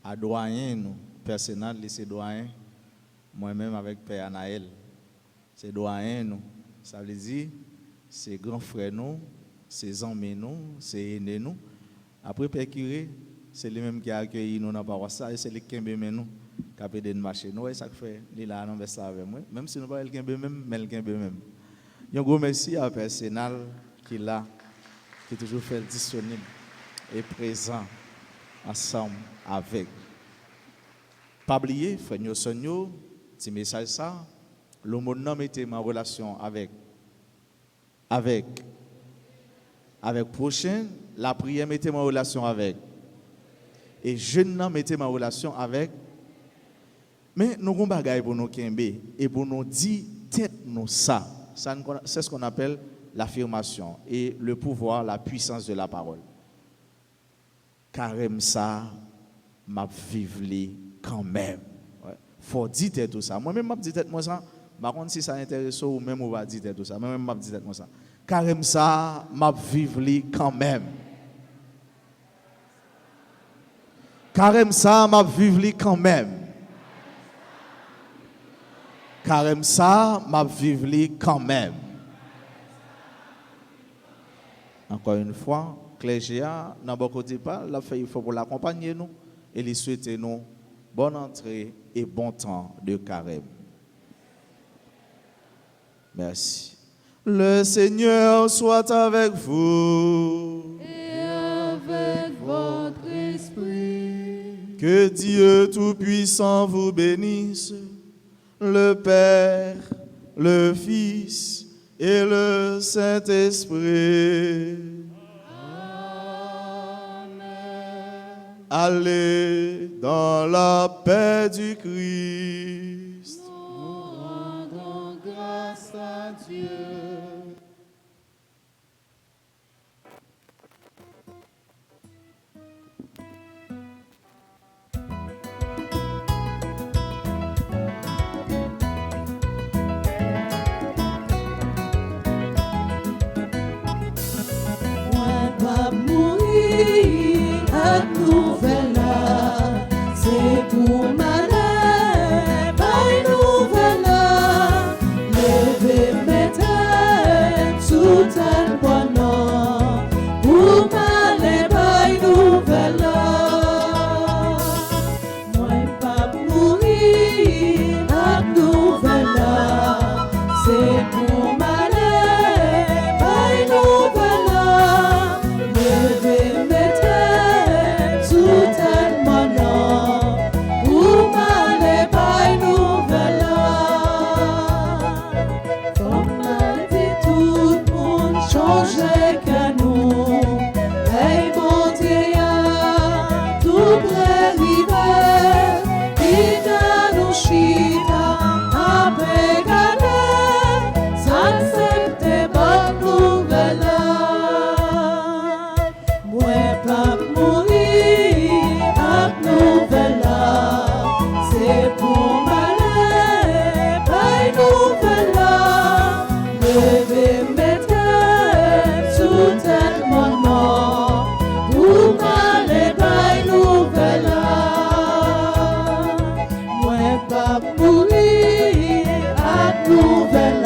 à doyen nous, personnel c'est doyen. Moi-même avec Père Anaël, c'est doyen nous. Ça veut dire c'est grand frère nous, c'est amis nous, c'est aîné nous. Après Père Curé, c'est lui-même qui a accueilli nous dans la paroisse et c'est lui qui a nous qui a aidé nous marcher. Nous, ça fait, il a annoncé ça avec moi. Même si nous ne pouvons pas même, mais il même. Un gros merci à personnel qui est là, qui est toujours fait disponible et présent ensemble avec. Pas oublier, frère Sonyo, petit message ça, le mot nom était ma relation avec prochain, la prière mettait ma relation avec. Et jeune homme mettait ma relation avec. Mais nous avons des bagages pour nous kembe et pour nous dire tête nous ça. C'est ce qu'on appelle l'affirmation et le pouvoir, la puissance de la parole. Carême ça, m'a vivre quand même. Ouais. Faut dire tout ça. Moi-même, m'a dit moi ça. Par contre, si ça intéresse ou même on va dire tout ça. Moi-même, m'a dit moi ça. Carême ça, m'a vivre quand même. Carême ça, m'a vivre quand même. Carême ça, m'a vivre quand même. Encore une fois, Clégia, n'a pas côté pas, la fait il faut pour l'accompagner nous et lui souhaiter nous bonne entrée et bon temps de carême. Merci. Le Seigneur soit avec vous. Et avec votre esprit. Que Dieu Tout-Puissant vous bénisse, le Père, le Fils et le Saint-Esprit. Amen. Allez dans la paix du Christ. Nous rendons grâce à Dieu. C'est pour malheur, pas nouvelle. Levez mes têtes sous tel bonheur. Pour malheur, pas nouvelle. Moi, pas mourir, pas nouvelle. C'est pour malheur, pas nouvelle. Levez mes têtes sous tel bonheur. Pour malheur, pas nouvelle. Comme m'a dit tout le monde, changer que nous. Hey, bon Dieu, tout près l'hiver, qui dans nos chita, après galère, ça ne fait bonne nouvelle. Moi, pas mourir, pas nouvelle. C'est pour malheur, pas nouvelle. Levez mes têtes sous tel bonheur. Pour malheur, pas nouvelle. Moi, pas mourir, pas nouvelle.